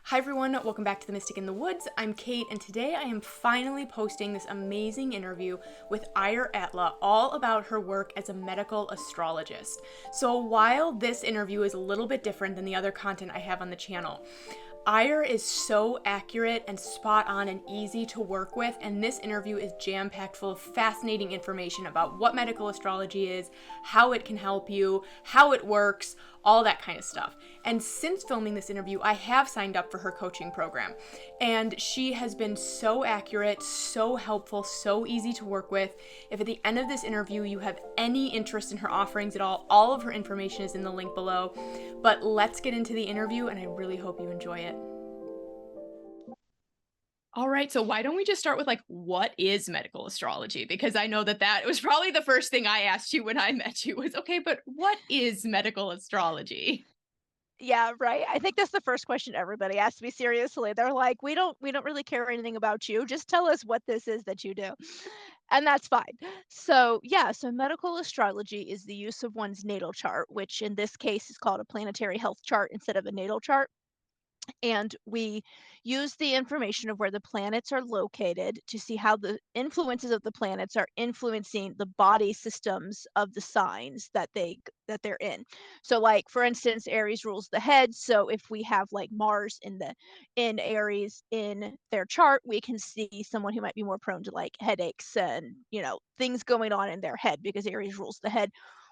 Hi everyone, welcome back to The Mystic in the Woods. I'm Kate, and today I am finally posting this amazing interview with Eir Atla, all about her work as a medical astrologist. So while this interview is a little bit different than the other content I have on the channel, Eir is so accurate and spot on and easy to work with, and this interview is jam-packed full of fascinating information about what medical astrology is, how it can help you, how it works, all that kind of stuff. And since filming this interview, I have signed up for her coaching program, and she has been so accurate, so helpful, so easy to work with. If at the end of this interview you have any interest in her offerings at all of her information is in the link below. But let's get into the interview, and I really hope you enjoy it. All right, so why don't we just start with what is medical astrology? Because I know that was probably the first thing I asked you when I met you was, okay, but what is medical astrology? Yeah, right. I think that's the first question everybody asks me seriously. They're like, "We don't really care anything about you. Just tell us what this is that you do." And that's fine. So, yeah, so medical astrology is the use of one's natal chart, which in this case is called a planetary health chart instead of a natal chart. And we use the information of where the planets are located to see how the influences of the planets are influencing the body systems of the signs that they're in. So like for instance, Aries rules the head, so if we have like Mars in Aries in their chart, we can see someone who might be more prone to like headaches and, things going on in their head because Aries rules the head.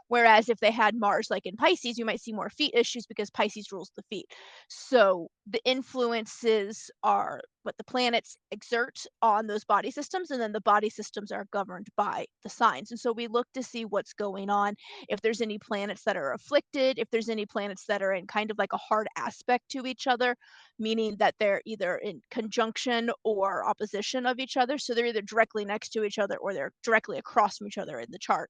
Whereas if they had Mars like in Pisces, you might see more feet issues because Pisces rules the feet. So the influences are what the planets exert on those body systems, and then the body systems are governed by the signs. And so we look to see what's going on, if there's any planets that are afflicted, if there's any planets that are in kind of like a hard aspect to each other, meaning that they're either in conjunction or opposition of each other. So they're either directly next to each other or they're directly across from each other in the chart,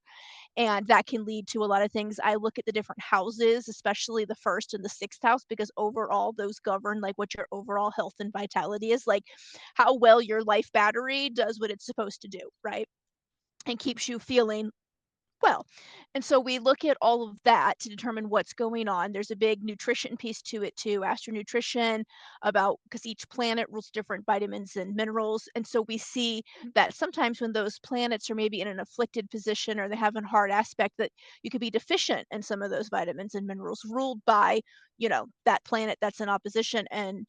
and that can lead to a lot of things. I look at the different houses, especially the first and the sixth house, because overall those govern like what your overall health and vitality is, like how well your life battery does what it's supposed to do, right? And keeps you feeling well. And so we look at all of that to determine what's going on. There's a big nutrition piece to it too, astronutrition, about because each planet rules different vitamins and minerals. And so we see that sometimes when those planets are maybe in an afflicted position or they have a hard aspect, that you could be deficient in some of those vitamins and minerals ruled by, that planet that's in opposition and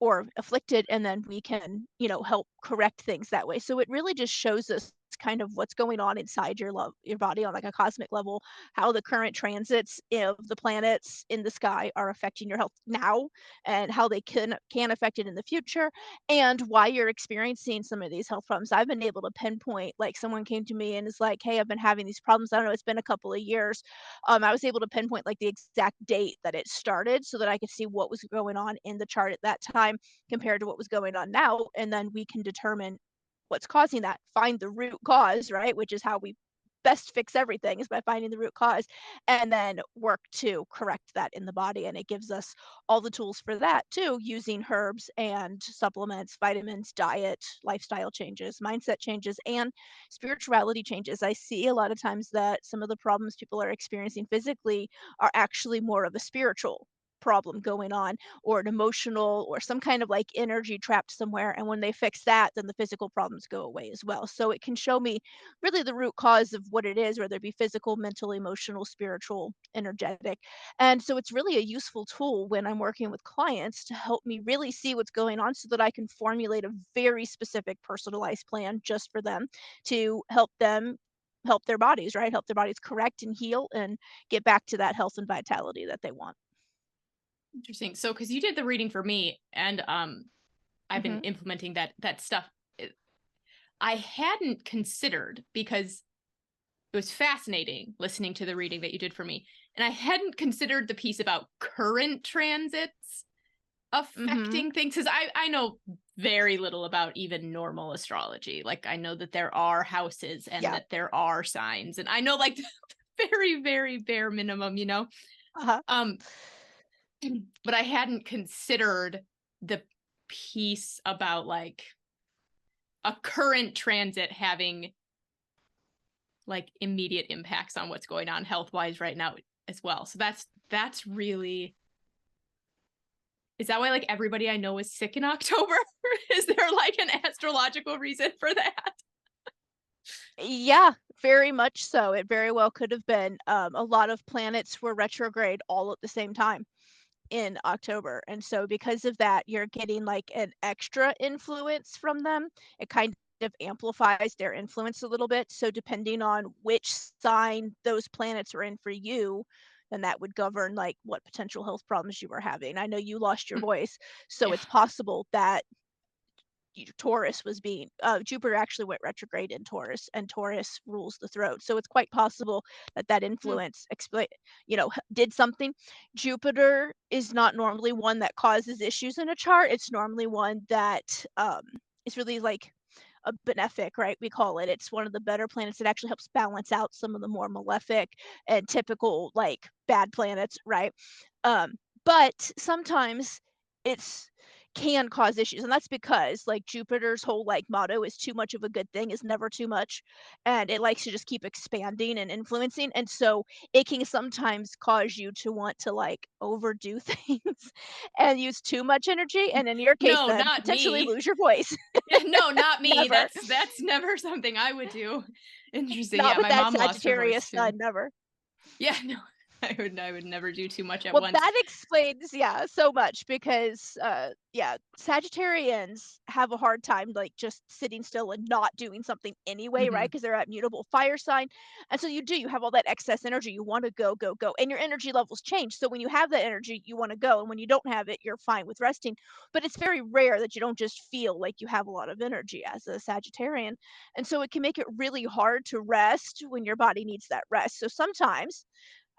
or afflicted, and then we can, help correct things that way. So it really just shows us kind of what's going on inside your body on like a cosmic level, how the current transits of the planets in the sky are affecting your health now, and how they can affect it in the future, and why you're experiencing some of these health problems. I've been able to pinpoint, like someone came to me and is like, "Hey, I've been having these problems. I don't know, it's been a couple of years." I was able to pinpoint like the exact date that it started so that I could see what was going on in the chart at that time compared to what was going on now, and then we can determine what's causing that, find the root cause, right? Which is how we best fix everything, is by finding the root cause and then work to correct that in the body. And it gives us all the tools for that too, using herbs and supplements, vitamins, diet, lifestyle changes, mindset changes, and spirituality changes. I see a lot of times that some of the problems people are experiencing physically are actually more of a spiritual problem going on, or an emotional or some kind of like energy trapped somewhere, and when they fix that, then the physical problems go away as well. So it can show me really the root cause of what it is, whether it be physical, mental, emotional, spiritual, energetic. And so it's really a useful tool when I'm working with clients to help me really see what's going on so that I can formulate a very specific personalized plan just for them to help their bodies, right? Help their bodies correct and heal and get back to that health and vitality that they want. Interesting. So, because you did the reading for me, and I've been Mhm. implementing that stuff. I hadn't considered, because it was fascinating listening to the reading that you did for me, and I hadn't considered the piece about current transits Mhm. affecting things, because I know very little about even normal astrology. Like, I know that there are houses and Yeah. that there are signs, and I know like the very, very bare minimum. Uh-huh. Um, but I hadn't considered the piece about like a current transit having like immediate impacts on what's going on health wise right now as well. So that's really Is that why like everybody I know is sick in October? Is there like an astrological reason for that? Yeah, very much so. It very well could have been. A lot of planets were retrograde all at the same time in October. And so because of that, you're getting like an extra influence from them. It kind of amplifies their influence a little bit. So depending on which sign those planets are in for you, then that would govern like what potential health problems you were having. I know you lost your voice, so Yeah. it's possible that Taurus was being Jupiter actually went retrograde in Taurus, and Taurus rules the throat. So it's quite possible that that Mm. influence did something. Jupiter is not normally one that causes issues in a chart. It's normally one that is really like a benefic, right? We call it. It's one of the better planets. It actually helps balance out some of the more malefic and typical like bad planets, right? But sometimes it's can cause issues, and that's because like Jupiter's whole like motto is too much of a good thing is never too much, and it likes to just keep expanding and influencing, and so it can sometimes cause you to want to like overdo things and use too much energy, and in your case No, then not potentially me. lose your voice. Yeah, no, not me. Never. That's never something I would do. Interesting. Not Yeah, with my that mom lost her Sagittarius voice too. sun, never. Yeah, no. I would never do too much at Well, once. that explains, yeah, so much because, yeah, Sagittarians have a hard time, like, just sitting still and not doing something anyway, right? Mhm. Because they're at mutable fire sign, and so you have all that excess energy, you wanna go, go, go, and your energy levels change, so when you have that energy, you wanna go, and when you don't have it, you're fine with resting, but it's very rare that you don't just feel like you have a lot of energy as a Sagittarian, and so it can make it really hard to rest when your body needs that rest, so sometimes,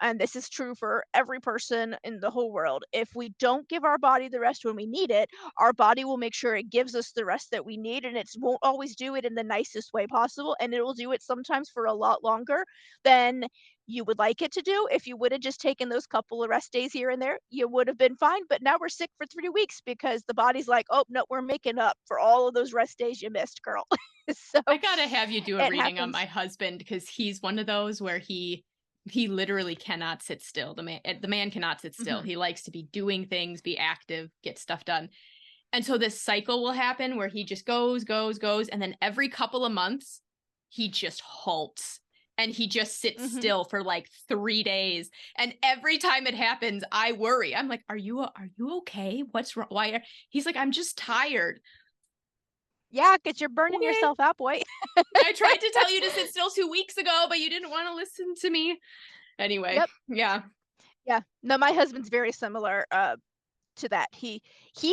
and this is true for every person in the whole world. If we don't give our body the rest when we need it, our body will make sure it gives us the rest that we need, and it won't always do it in the nicest way possible, and it will do it sometimes for a lot longer than you would like it to do. If you would have just taken those couple of rest days here and there, you would have been fine. But now we're sick for 3 weeks because the body's like, oh, no, we're making up for all of those rest days you missed, girl. So I gotta have you do a it reading on happens. my husband because he's one of those where he literally cannot sit still. The man cannot sit still. Hmm. He likes to be doing things, be active, get stuff done. And so this cycle will happen where he just goes, goes, goes, and then every couple of months he just halts and he just sits Hmm. still for like 3 days. And every time it happens, I worry. I'm like, "Are you okay? What's wrong? Why are?" He's like, "I'm just tired." Yeah, because you're burning Okay. yourself out, boy. I tried to tell you to sit still 2 weeks ago, but you didn't want to listen to me. Anyway, Yep. yeah. Yeah. No, my husband's very similar, to that. He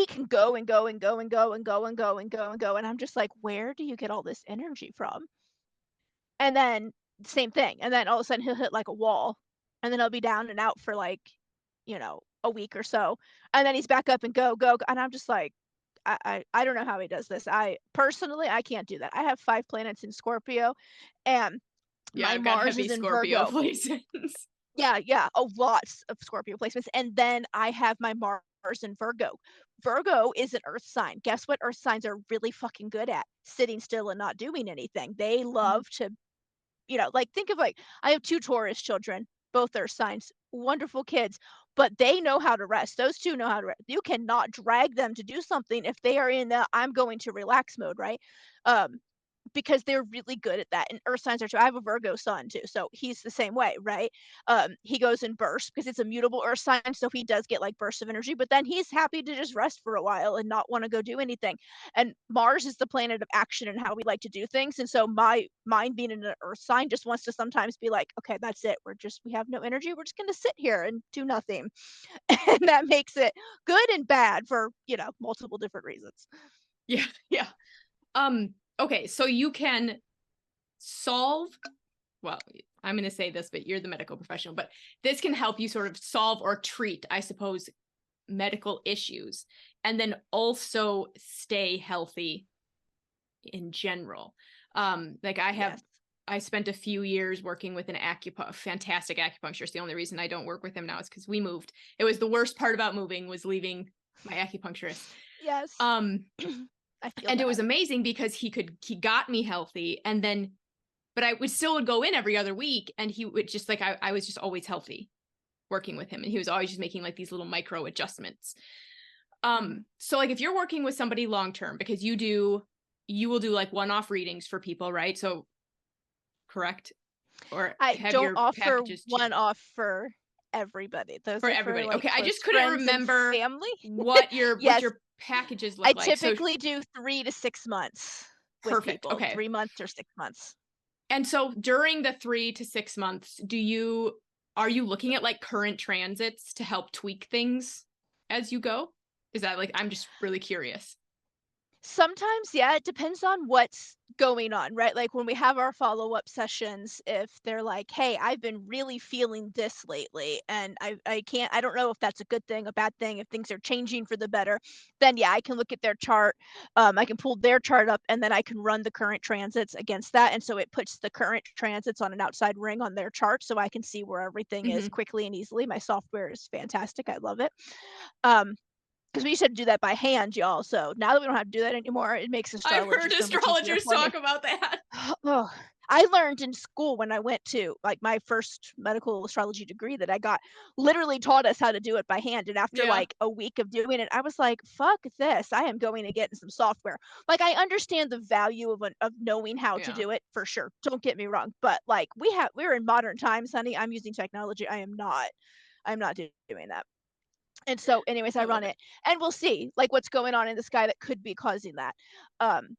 can go and go and go and go and go and go and go and go, and I'm just like, "Where do you get all this energy from?" And then same thing, and then all of a sudden he'll hit like a wall, and then he'll be down and out for like, a week or so, and then he's back up and go, go, go, and I'm just like, I don't know how he does this. I personally, I can't do that. I have 5 planets in Scorpio, and Yeah, my I've got Mars heavy is in Scorpio Virgo. placements. Yeah, yeah, a lots of Scorpio placements, and then I have my Mars in Virgo. Virgo is an earth sign. Guess what earth signs are really fucking good at? Sitting still and not doing anything. They Mhm. love to, like think of like I have 2 Taurus children, both earth signs, wonderful kids, but they know how to rest. Those 2 know how to rest. You cannot drag them to do something if they are in the I'm going to relax mode, right? Um, because they're really good at that. And earth signs are too. I have a Virgo son too, so he's the same way, right? He goes in bursts because it's a mutable earth sign, so he does get like bursts of energy, but then he's happy to just rest for a while and not want to go do anything. And Mars is the planet of action and how we like to do things. And so my mind being in an earth sign just wants to sometimes be like, okay, that's it. We have no energy. We're just gonna sit here and do nothing. And that makes it good and bad for, multiple different reasons. Yeah, yeah. Okay, so you can solve, well, I'm going to say this, but you're the medical professional, but this can help you sort of solve or treat, I suppose, medical issues and then also stay healthy in general. Like Yes. I spent a few years working with fantastic acupuncturist. The only reason I don't work with him now is because we moved. It was the worst part about moving was leaving my acupuncturist. Yes. Um, I feel and it was that. amazing because he got me healthy, and then but I would go in every other week, and he would just like I was just always healthy working with him, and he was always just making like these little micro adjustments. Mhm. So like if you're working with somebody long term, because you will do like one-off readings for people, right? So correct? Or I have don't your offer packages one changed? off for everybody. Those For are for, everybody. like, Okay, I just close couldn't friends and remember family. what Yes, your packages I look like. So typically do 3 to 6 months with perfect. people, Okay. 3 months or 6 months. And so during the 3 to 6 months, are you looking at like current transits to help tweak things as you go? Is that like I'm just really curious. Sometimes, yeah, it depends on what's going on, right? Like when we have our follow-up sessions, if they're like, "Hey, I've been really feeling this lately, and I don't know if that's a good thing, a bad thing, if things are changing for the better," then yeah, I can look at their chart. I can pull their chart up, and then I can run the current transits against that, and so it puts the current transits on an outside ring on their chart, so I can see where everything is Mhm. quickly and easily. My software is fantastic. I love it. Um, because we used to do that by hand, y'all. So now that we don't have to do that anymore, it makes I've astrology heard so much easier astrologers for me. talk about that. Oh, I learned in school when I went to like my first medical astrology degree that I got literally taught us how to do it by hand. And after Yeah. like a week of doing it, I was like, fuck this. I am going to get in some software. Like I understand the value of knowing how to Yeah. do it for sure. Don't get me wrong. But like we're in modern times, honey. I'm using technology. I'm not doing that. And so anyways, I I run love it. it and we'll see like what's going on in the sky that could be causing that. Um,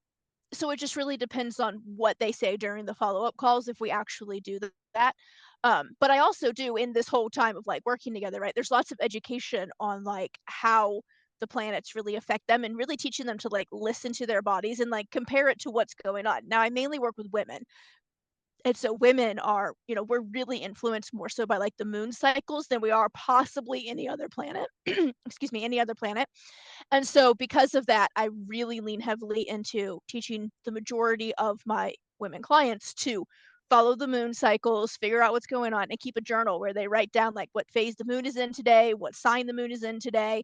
so it just really depends on what they say during the follow-up calls if we actually do that. But I also do in this whole time of like working together, right? There's lots of education on like how the planets really affect them and really teaching them to like listen to their bodies and like compare it to what's going on. Now I mainly work with women. And so women are, we're really influenced more so by like the moon cycles than we are possibly any other planet. Excuse me, any other planet. And so because of that, I really lean heavily into teaching the majority of my women clients to follow the moon cycles, figure out what's going on, and keep a journal where they write down like what phase the moon is in today, what sign the moon is in today,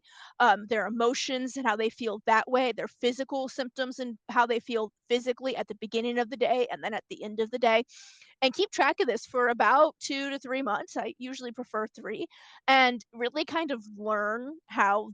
their emotions and how they feel that way, their physical symptoms and how they feel physically at the beginning of the day and then at the end of the day, and keep track of this for about 2 to 3 months. I usually prefer three, and really kind of learn how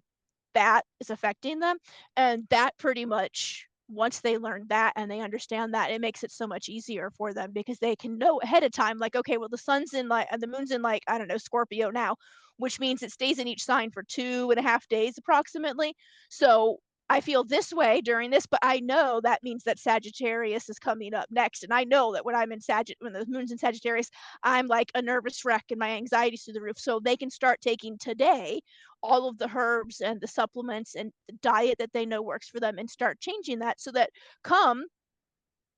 that is affecting them. And that pretty much, once they learn that and they understand that, it makes it so much easier for them because they can know ahead of time, like, okay, well, the sun's in like, and the moon's in like, I don't know, Scorpio now, which means it stays in each sign for 2.5 days approximately. So I feel this way during this, but I know that means that Sagittarius is coming up next. And I know that when when the moon's in Sagittarius, I'm like a nervous wreck and my anxiety's through the roof. So they can start taking today all of the herbs and the supplements and the diet that they know works for them and start changing that so that come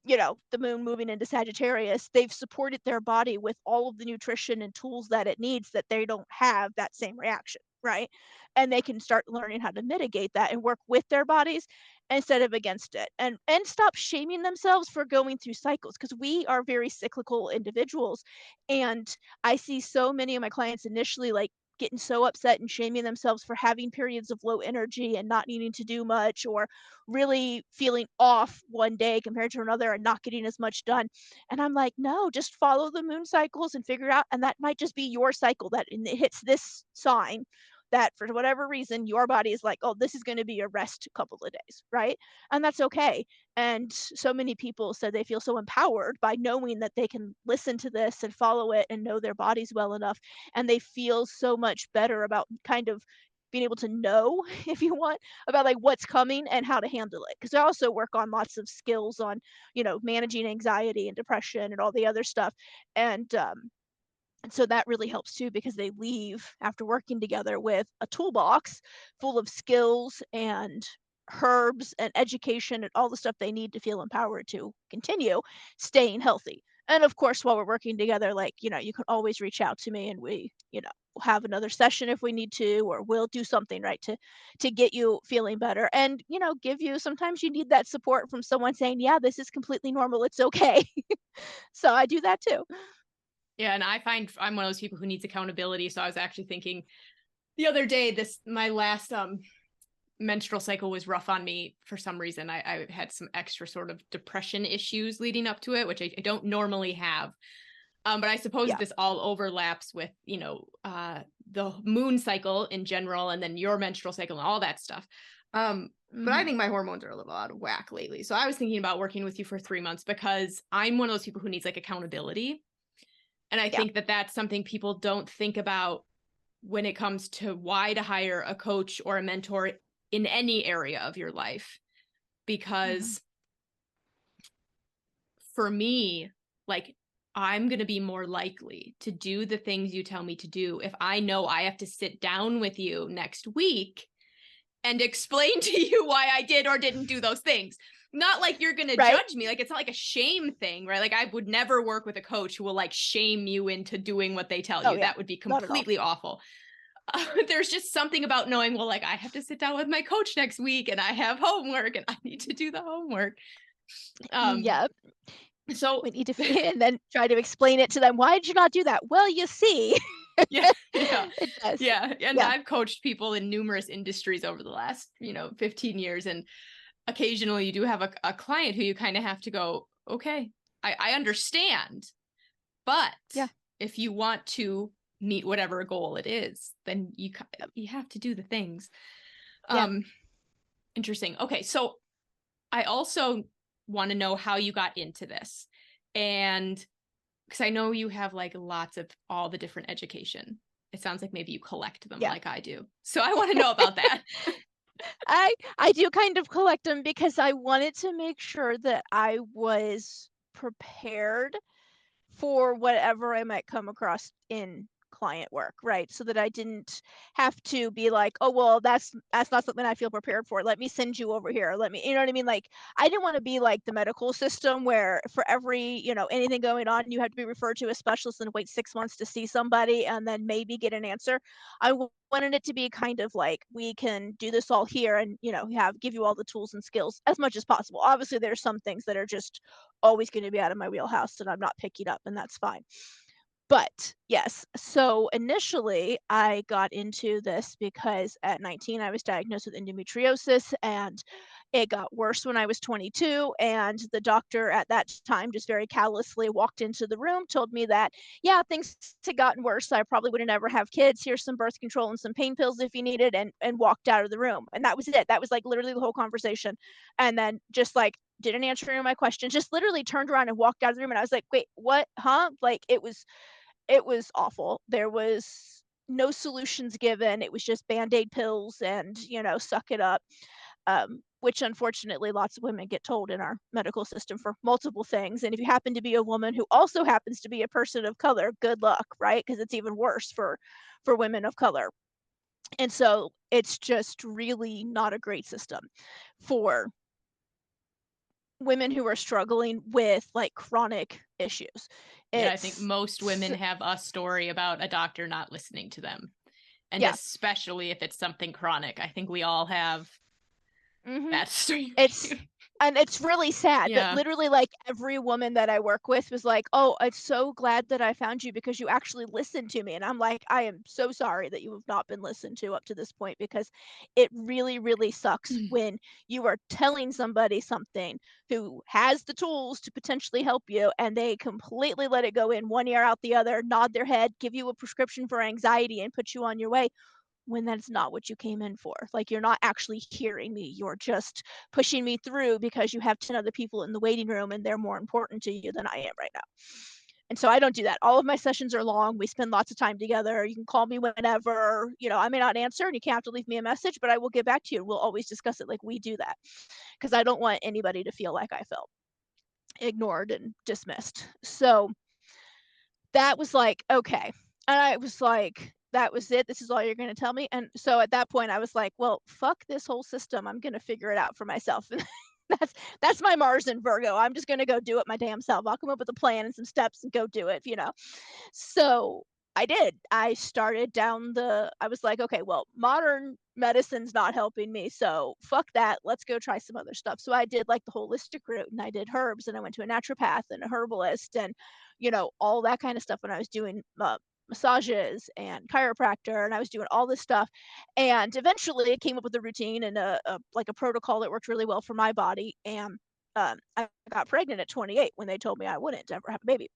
the moon moving into Sagittarius, they've supported their body with all of the nutrition and tools that it needs that they don't have that same reaction, right? And they can start learning how to mitigate that and work with their bodies instead of against it. And stop shaming themselves for going through cycles because we are very cyclical individuals. And I see so many of my clients initially like getting so upset and shaming themselves for having periods of low energy and not needing to do much or really feeling off one day compared to another and not getting as much done. And I'm like, no, just follow the moon cycles and figure out. And that might just be your cycle that it hits this sign that for whatever reason your body is like, oh, this is going to be a rest couple of days, right? And that's okay. And so many people said they feel so empowered by knowing that they can listen to this and follow it and know their bodies well enough, and they feel so much better about kind of being able to know if you want about like what's coming and how to handle it, because I also work on lots of skills on managing anxiety and depression and all the other stuff. And so that really helps too because they leave after working together with a toolbox full of skills and herbs and education and all the stuff they need to feel empowered to continue staying healthy. And of course, while we're working together, like, you can always reach out to me and we'll have another session if we need to, or we'll do something right to get you feeling better and, give you sometimes you need that support from someone saying, yeah, this is completely normal. It's okay. So I do that too. Yeah, and I find I'm one of those people who needs accountability. So I was actually thinking the other day, this my last menstrual cycle was rough on me for some reason. I had some extra sort of depression issues leading up to it, which I don't normally have. But I suppose Yeah. this all overlaps with, the moon cycle in general and then your menstrual cycle and all that stuff. But I Mhm. think my hormones are a little out of whack lately. So I was thinking about working with you for 3 months because I'm one of those people who needs like accountability. And I Yeah. think that that's something people don't think about when it comes to why to hire a coach or a mentor in any area of your life. Mhm. Because for me, like, I'm going to be more likely to do the things you tell me to do if I know I have to sit down with you next week and explain to you why I did or didn't do those things. Not like you're going to Right? judge me. Like, it's not like a shame thing, right? Like, I would never work with a coach who will like shame you into doing what they tell Oh, you. yeah. That would be Not at all. completely awful. There's just something about knowing, well, like, I have to sit down with my coach next week and I have homework and I need to do the homework. Um, Yep. so We need to and then try to explain it to them, "Why did you not do that?" "Well, you see." yeah, yeah, It does. yeah. And Yeah. I've coached people in numerous industries over the last, 15 years. And occasionally you do have a client who you kind of have to go, okay, I understand. But Yeah. if you want to meet whatever goal it is, then Yep. you have to do the things. Yeah. Um, Interesting. Okay, so I also want to know how you got into this. And because I know you have like lots of all the different education. It sounds like maybe you collect them Yeah. like I do. So I want to know about that. I do kind of collect them because I wanted to make sure that I was prepared for whatever I might come across in client work, right? So that I didn't have to be like, "Oh, well, that's not something I feel prepared for. Let me send you over here. Let me," you know what I mean? Like, I didn't want to be like the medical system where for every, anything going on, you have to be referred to a specialist and wait 6 months to see somebody and then maybe get an answer. Wanted it to be kind of like we can do this all here and, give you all the tools and skills as much as possible. Obviously, there's some things that are just always going to be out of my wheelhouse that I'm not picking up, and that's fine. But yes, so initially I got into this because at 19 I was diagnosed with endometriosis and it got worse when I was 22. And the doctor at that time just very callously walked into the room, told me that, yeah, things had gotten worse. I probably would have never have kids. Here's some birth control and some pain pills if you needed, and walked out of the room. And that was it. That was like literally the whole conversation. And then just like didn't answer any of my questions, just literally turned around and walked out of the room. And I was like, wait, what? Huh? Like it was awful. There was no solutions given. It was just Band-Aid pills and, suck it up, which unfortunately lots of women get told in our medical system for multiple things. And if you happen to be a woman who also happens to be a person of color, good luck, right? Because it's even worse for women of color. And so it's just really not a great system for women who are struggling with like chronic issues. Yeah, I think It's most women have a story about a doctor not listening to them. And yeah. especially if it's something chronic. I think we all have Mhm. that story. It's and it's really sad, but Yeah. literally, like, every woman that I work with was like, "Oh, I'm so glad that I found you because you actually listened to me," and I'm like, "I am so sorry that you have not been listened to up to this point because it really, really sucks when you are telling somebody something who has the tools to potentially help you, and they completely let it go in one ear out the other, nod their head, give you a prescription for anxiety, and put you on your way when that's not what you came in for. Like, you're not actually hearing me. You're just pushing me through because you have 10 other people in the waiting room and they're more important to you than I am right now. And so I don't do that. All of my sessions are long. We spend lots of time together. You can call me whenever. I may not answer and you can't have to leave me a message, but I will get back to you. We'll always discuss it like we do that because I don't want anybody to feel like I felt ignored and dismissed. So that was like, okay. And I was like, that was it. This is all you're going to tell me. And so at that point, I was like, well, fuck this whole system. I'm going to figure it out for myself. And that's my Mars and Virgo. I'm just going to go do it my damn self. I'll come up with a plan and some steps and go do it. So I did. I was like, okay, well, modern medicine's not helping me. So fuck that. Let's go try some other stuff. So I did like the holistic route and I did herbs and I went to a naturopath and a herbalist and, all that kind of stuff when I was doing massages and chiropractor and I was doing all this stuff. And eventually I came up with a routine and like a protocol that worked really well for my body. And I got pregnant at 28 when they told me I wouldn't ever have a baby.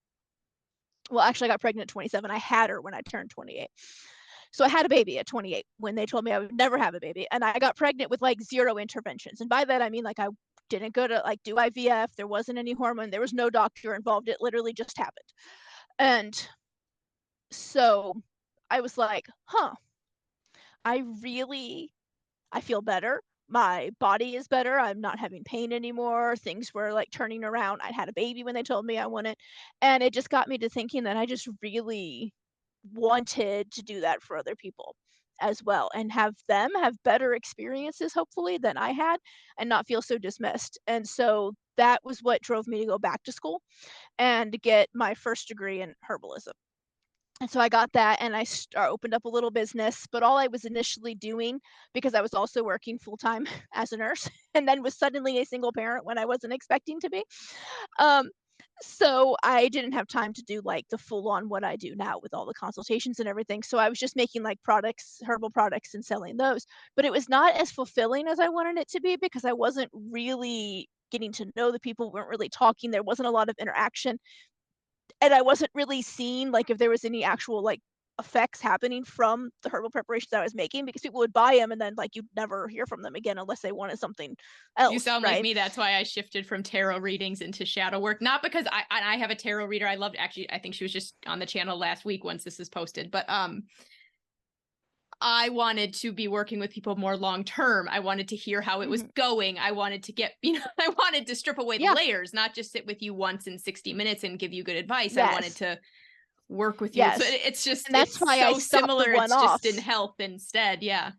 Well, actually, I got pregnant at 27. I had her when I turned 28. So I had a baby at 28 when they told me I would never have a baby. And I got pregnant with like zero interventions. And by that, I mean like I didn't go to like do IVF. There wasn't any hormone. There was no doctor involved. It literally just happened. And so I was like, huh, I really, I feel better. My body is better. I'm not having pain anymore. Things were like turning around. I had a baby when they told me I wanted. And it just got me to thinking that I just really wanted to do that for other people as well and have them have better experiences hopefully than I had and not feel so dismissed. And so that was what drove me to go back to school and get my first degree in herbalism. And so I got that and opened up a little business, but all I was initially doing because I was also working full time as a nurse and then was suddenly a single parent when I wasn't expecting to be. Um, so I didn't have time to do like the full on what I do now with all the consultations and everything. So I was just making like products, herbal products and selling those. But it was not as fulfilling as I wanted it to be because I wasn't really getting to know the people, weren't really talking. There wasn't a lot of interaction. And I wasn't really seeing like if there was any actual like effects happening from the herbal preparations I was making because people would buy them and then like you'd never hear from them again unless they wanted something You else, sound like right? me. That's why I shifted from tarot readings into shadow work. Not because I have a tarot reader. I loved, actually, I think she was just on the channel last week once this is posted. But I wanted to be working with people more long term. I wanted to hear how it was Mhm. going. I wanted to get, I wanted to strip away the Yeah. layers, not just sit with you once in 60 minutes and give you good advice. I wanted Yes. to work with you. So Yes. it's just, And that's it's why I so stopped the similar. It's just in one-offs. health instead. Yeah.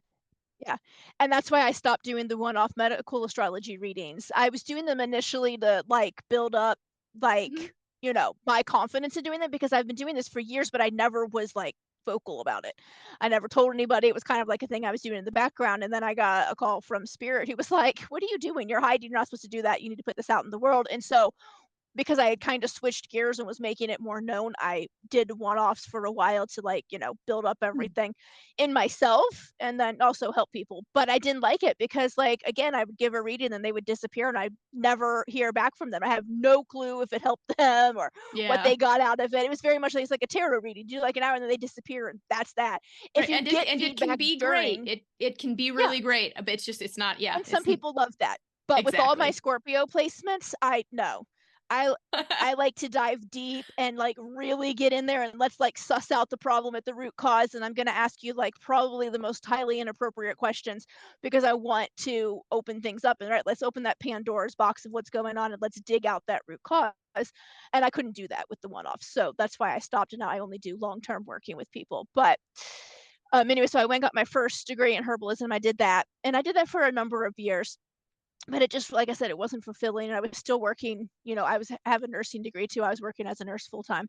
Yeah, and that's why I stopped doing the one-off medical astrology readings. I was doing them initially to, like, build up, Mhm. like, my confidence in doing them because I've been doing this for years, but I never was, like, vocal about it. I never told anybody. It was kind of like a thing I was doing in the background, and then I got a call from Spirit. He was like, "What are you doing? You're hiding. You're not supposed to do that. You need to put this out in the world." And so because I had kind of switched gears and was making it more known, I did one-offs for a while to like, build up everything in myself and then also help people. But I didn't like it because like again, I would give a reading and they would disappear and I'd never hear back from them. I have no clue if it helped them or what Yeah. they got out of it. It was very much like it's like a tarot reading. You do like an hour and then they disappear and that's that. If Right. you get And it can feedback be great. during, It can be yeah, really great. But it's just, it's not, yeah, and some it's people love that. But with all my exactly. Scorpio placements, I no. I I like to dive deep and like really get in there and let's like suss out the problem at the root cause. And I'm gonna ask you like probably the most highly inappropriate questions because I want to open things up and right, let's open that Pandora's box of what's going on and let's dig out that root cause. And I couldn't do that with the one-offs. So that's why I stopped and now I only do long-term working with people. But anyway, so I went and got my first degree in herbalism. I did that, and I did that for a number of years. But it just, like I said, it wasn't fulfilling. And I was still working. I have a nursing degree too. I was working as a nurse full time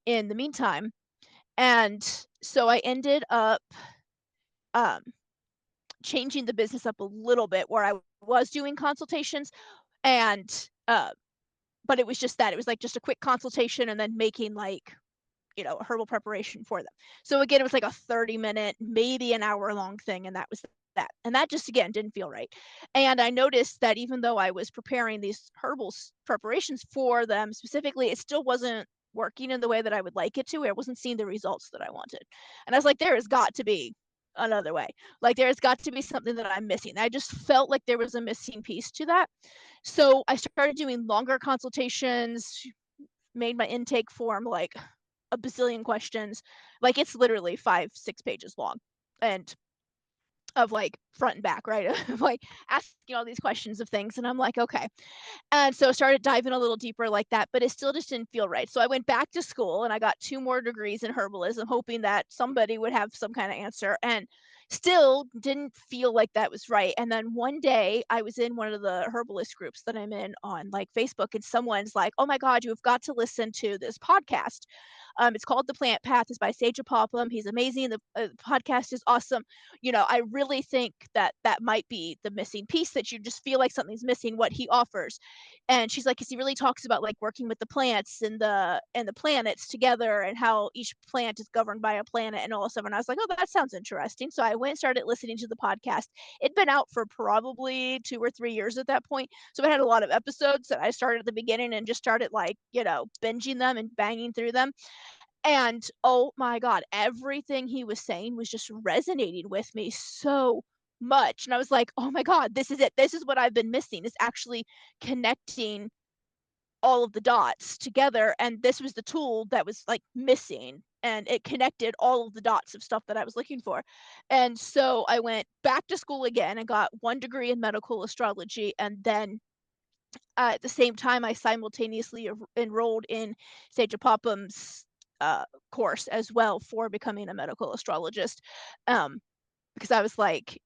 in the meantime, and so I ended up um, changing the business up a little bit, where I was doing consultations, and but it was just that it was like just a quick consultation, and then making like a herbal preparation for them. So again, it was like a 30-minute, maybe an hour long thing. And that was that. And that just, again, didn't feel right. And I noticed that even though I was preparing these herbal preparations for them specifically, it still wasn't working in the way that I would like it to. I wasn't seeing the results that I wanted. And I was like, there has got to be another way. Like, there's got to be something that I'm missing. I just felt like there was a missing piece to that. So I started doing longer consultations, made my intake form like a bazillion questions. Like it's literally 5, 6 pages long and of like front and back, right? Of like asking all these questions of things. And I'm like, okay. And so I started diving a little deeper like that, but it still just didn't feel right. So I went back to school and I got 2 more degrees in herbalism, hoping that somebody would have some kind of answer. And still didn't feel like that was right. And then one day I was in one of the herbalist groups that I'm in on like Facebook, and someone's like, oh my God, you've got to listen to this podcast It's called The Plant Path. It's by Sage Poplum. He's amazing. The podcast is awesome. I really think that that might be the missing piece, that you just feel like something's missing, what he offers. And she's like, because he really talks about like working with the plants and the planets together, and how each plant is governed by a planet and all this stuff. And I was like, oh, that sounds interesting. So I went and started listening to the podcast. It'd been out for probably 2 or 3 years at that point. So it had a lot of episodes that I started at the beginning and just started like, binging them and banging through them. And oh my God, everything he was saying was just resonating with me so much. And I was like, oh my God, this is it. This is what I've been missing, is actually connecting all of the dots together. And this was the tool that was like missing. And it connected all of the dots of stuff that I was looking for. And so I went back to school again and got 1 degree in medical astrology. And then at the same time, I simultaneously enrolled in Sage Popham's course as well for becoming a medical astrologist. Because I was like,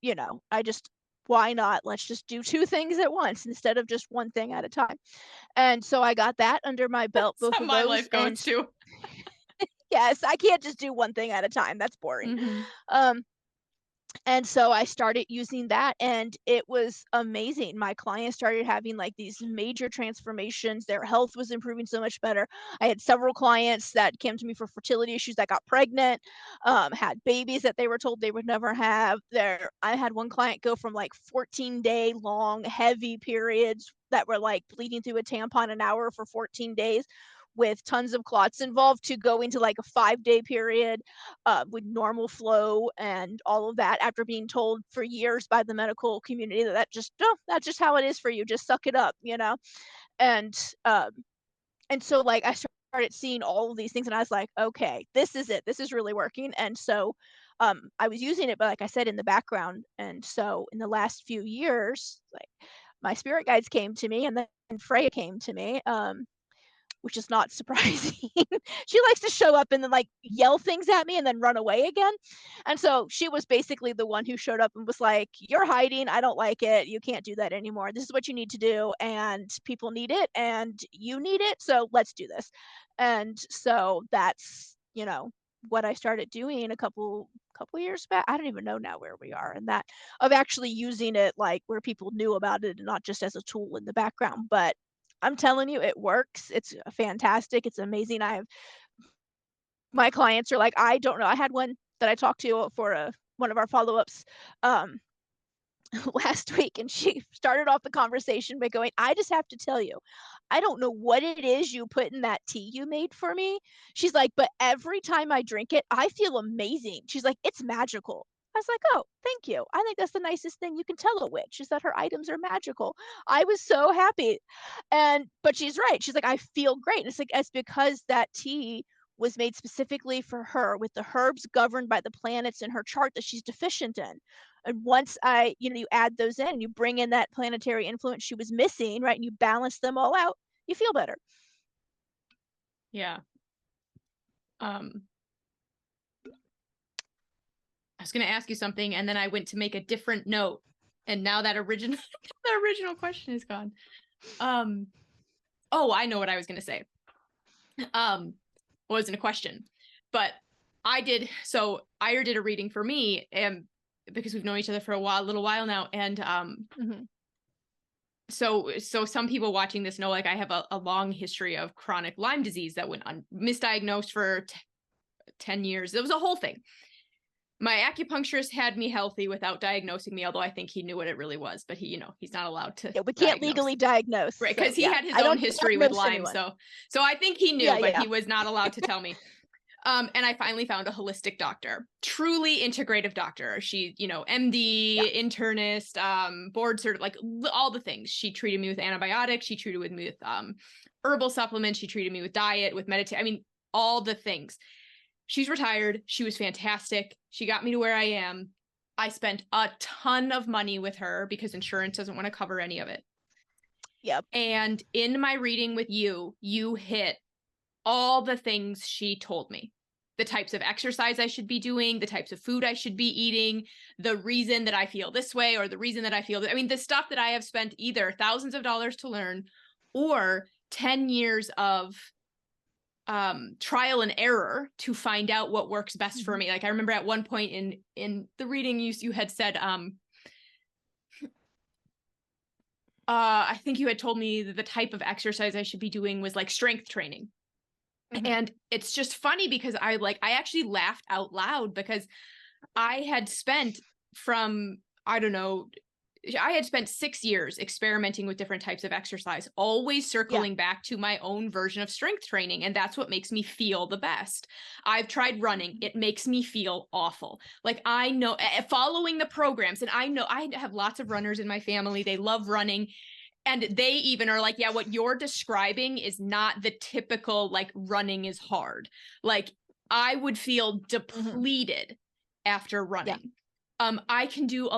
why not? Let's just do two things at once instead of just one thing at a time. And so I got that under my belt, That's both how of my those. life goes too. Yes, I can't just do one thing at a time. That's boring. Mm-hmm. Um, and so I started using that, and it was amazing. My clients started having like these major transformations. Their health was improving so much better. I had several clients that came to me for fertility issues that got pregnant, had babies that they were told they would never have. I had one client go from like 14-day long heavy periods that were like bleeding through a tampon an hour for 14 days with tons of clots involved, to go into like a 5-day period with normal flow and all of that, after being told for years by the medical community that that's just how it is for you, just suck it up. And so like I started seeing all of these things, and I was like, okay, this is it, this is really working. And so I was using it, but like I said, in the background. And so in the last few years, like, my spirit guides came to me, and then Freya came to me, which is not surprising. She likes to show up and then like yell things at me and then run away again. And so she was basically the one who showed up and was like, you're hiding. I don't like it. You can't do that anymore. This is what you need to do. And people need it and you need it. So let's do this. And so that's, what I started doing a couple years back. I don't even know now where we are, and that of actually using it like where people knew about it and not just as a tool in the background. But I'm telling you, it works. It's fantastic. It's amazing. My clients are like, I don't know. I had one that I talked to for one of our follow-ups last week, and she started off the conversation by going, I just have to tell you, I don't know what it is you put in that tea you made for me. She's like, but every time I drink it, I feel amazing. She's like, it's magical. I was like, oh, thank you. I think that's the nicest thing you can tell a witch, is that her items are magical. I was so happy. But she's right. She's like, I feel great. And it's like, it's because that tea was made specifically for her, with the herbs governed by the planets in her chart that she's deficient in. And once you add those in, you bring in that planetary influence she was missing, right? And you balance them all out, you feel better. Yeah. I was going to ask you something, and then I went to make a different note, and now that original the original question is gone. Oh, I know what I was going to say. Wasn't a question, but so Eir did a reading for me, and because we've known each other for a little while now, and Mm-hmm. so some people watching this know, like, I have a long history of chronic Lyme disease that went misdiagnosed for 10 years. It was a whole thing. My acupuncturist had me healthy without diagnosing me, although I think he knew what it really was, but he's not allowed to. Yeah, we can't legally diagnose, right? so, Because he had his I own don't history with diagnose Lyme, anyone. so I think he knew, Yeah, but yeah. he was not allowed to tell me. And I finally found a holistic doctor, truly integrative doctor. She, MD, internist, board certified, like all the things. She treated me with antibiotics. She treated me with herbal supplements. She treated me with diet, with meditation. I mean, all the things. She's retired. She was fantastic. She got me to where I am. I spent a ton of money with her because insurance doesn't want to cover any of it. Yep. And in my reading with you, you hit all the things she told me. The types of exercise I should be doing, the types of food I should be eating, the reason that I feel this way, or the reason that I feel I mean, the stuff that I have spent either thousands of dollars to learn or 10 years of trial and error to find out what works best for Mhm. me. Like I remember at one point in the reading you had said I think you had told me that the type of exercise I should be doing was like strength training. Mhm. And it's just funny because I actually laughed out loud because I had spent from I don't know I had spent 6 years experimenting with different types of exercise, always Yeah. circling back to my own version of strength training. And that's what makes me feel the best. I've tried running, Mhm. it makes me feel awful. Like, I know following the programs, and I know I have lots of runners in my family, they love running. And they even are like, yeah, what you're describing is not the typical, like, running is hard. Like, I would feel Mhm. depleted after Yeah. running. I can do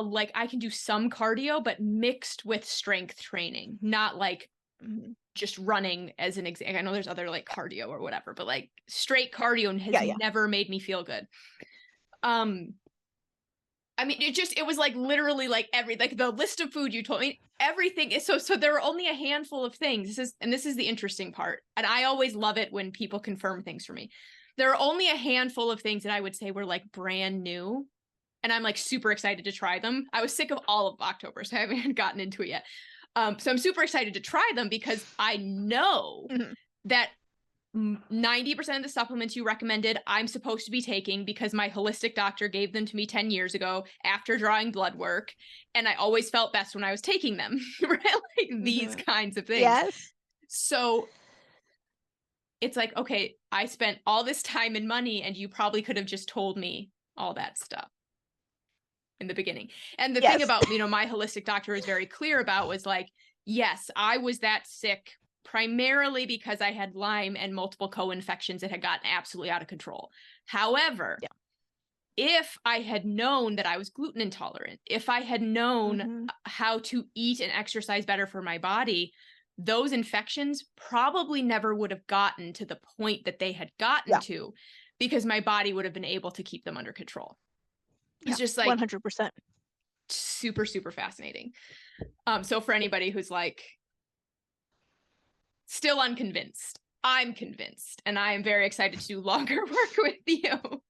some cardio, but mixed with strength training, not like Mhm. just running as an example. I know there's other like Yeah. cardio or whatever, but like straight cardio has Yeah, yeah. never made me feel good. Um, I mean, it was like literally like like the list of food you told me, everything is so there are only a handful of things. This is the interesting part. And I always love it when people confirm things for me. There are only a handful of things that I would say were like brand new. And I'm like super excited to try them. I was sick of all of October, so I haven't gotten into it yet. So I'm super excited to try them because I know Mhm. that 90% of the supplements you recommended I'm supposed to be taking because my holistic doctor gave them to me 10 years ago after drawing blood work, and I always felt best when I was taking them. Right, like these Mhm. kinds of things. Yes. So it's like, okay, I spent all this time and money and you probably could have just told me all that stuff in the beginning. And the thing Yes. about, my holistic doctor was very clear about was like, yes, I was that sick primarily because I had Lyme and multiple co-infections that had gotten absolutely out of control. However, Yeah. if I had known that I was gluten intolerant, if I had known Mhm. how to eat and exercise better for my body, those infections probably never would have gotten to the point that they had gotten Yeah. to because my body would have been able to keep them under control. It's Yeah. just like 100%. super, super fascinating. So for anybody who's like still unconvinced, I'm convinced, and I am very excited to do longer work with you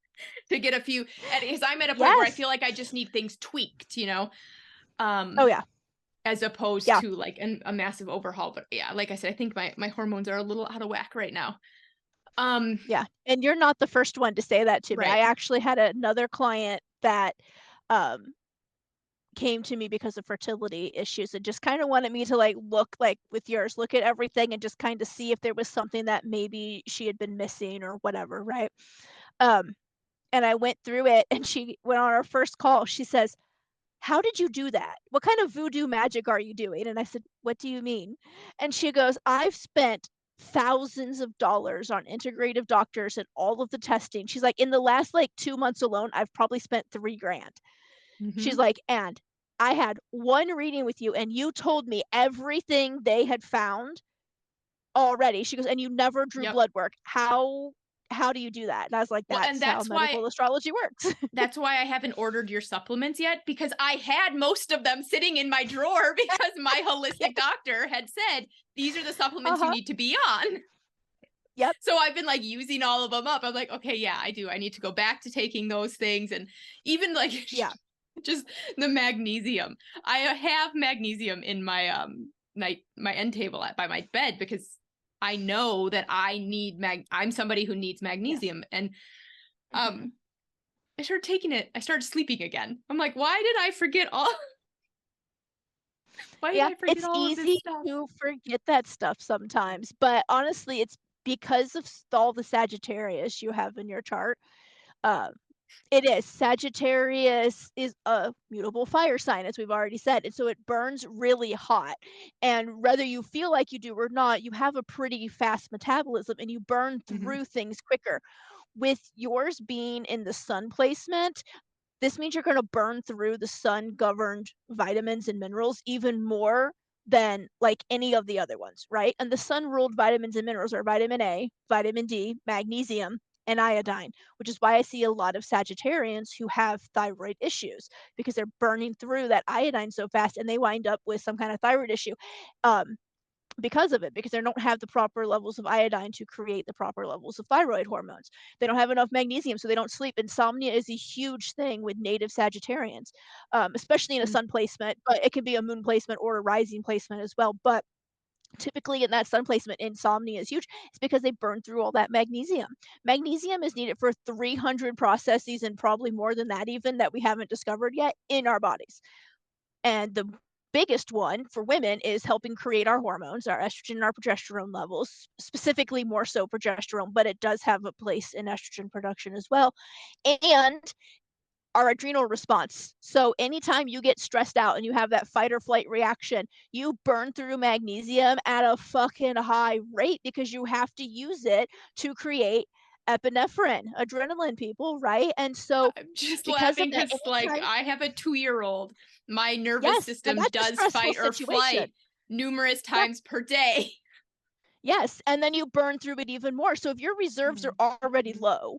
to get a few. Because I'm at a point where I Yes. feel like I just need things tweaked, Oh, um, yeah. as opposed Yeah. to like a massive overhaul. But yeah, like I said, I think my hormones are a little out of whack right now. Um, Yeah. And you're not the first one to say that to me. I right. actually had another client that um came to me because of fertility issues and just kind of wanted me to like look like with yours, look at everything and just kind of see if there was something that maybe she had been missing or whatever, right? Um and I went through it and she went on our first call. She says, "How did you do that? What kind of voodoo magic are you doing?" And I said, "What do you mean?" And she goes, "I've spent thousands of dollars on integrative doctors and all of the testing." She's like, "In the last like 2 months alone, I've probably spent 3 grand." She's Mm-hmm. like, "And I had one reading with you and you told me everything they had found already." She goes, "And you never drew Yep. blood work. How do you do that?" And I was like, Well, and "That's how medical astrology works." that's why I haven't ordered your supplements yet because I had most of them sitting in my drawer because my holistic Yes. doctor had said these are the supplements you Uh-huh. need to be on. Yep. So I've been like using all of them up. I'm like, okay, yeah, I do. I need to go back to taking those things and even like Yeah. just the magnesium. I have magnesium in my my end table by my bed because I know that I'm somebody who needs Yes. magnesium and Mhm. um I started taking it. I started sleeping again. I'm like, why did I forget all why did Yeah, I forget it's all of this easy stuff? to forget that stuff sometimes, but honestly, it's because of all the Sagittarius you have in your chart. Um, it is. Sagittarius is a mutable fire sign, as we've already said, and so it burns really hot. And whether you feel like you do or not, you have a pretty fast metabolism and you burn Mm-hmm. through things quicker. With yours being in the sun placement, this means you're going to burn through the sun governed vitamins and minerals even more than like any of the other ones, right? And the sun ruled vitamins and minerals are vitamin A, vitamin D, magnesium, and iodine, which is why I see a lot of Sagittarians who have thyroid issues because they're burning through that iodine so fast and they wind up with some kind of thyroid issue. Um, because of it, because they don't have the proper levels of iodine to create the proper levels of thyroid hormones. They don't have enough magnesium, so they don't sleep. Insomnia is a huge thing with native Sagittarians, especially in a Mm. sun placement, but it can be a moon placement or a rising placement as well. But typically in that sun placement, insomnia is huge. It's because they burn through all that magnesium. Magnesium is needed for 300 processes and probably more than that, even that we haven't discovered yet in our bodies. And the biggest one for women is helping create our hormones, our estrogen and our progesterone levels, specifically more so progesterone, but it does have a place in estrogen production as well. And our adrenal response. So anytime you get stressed out and you have that fight or flight reaction, you burn through magnesium at a fucking high rate because you have to use it to create epinephrine, adrenaline, people, right? And so I'm just because of laughing that, because, like, anytime, I have a 2-year-old. My nervous yes, and system that's a does stressful fight or situation. flight numerous Yeah, times per day. yes, and then you burn through it even more. So if your reserves are Mm. already Mhm. low,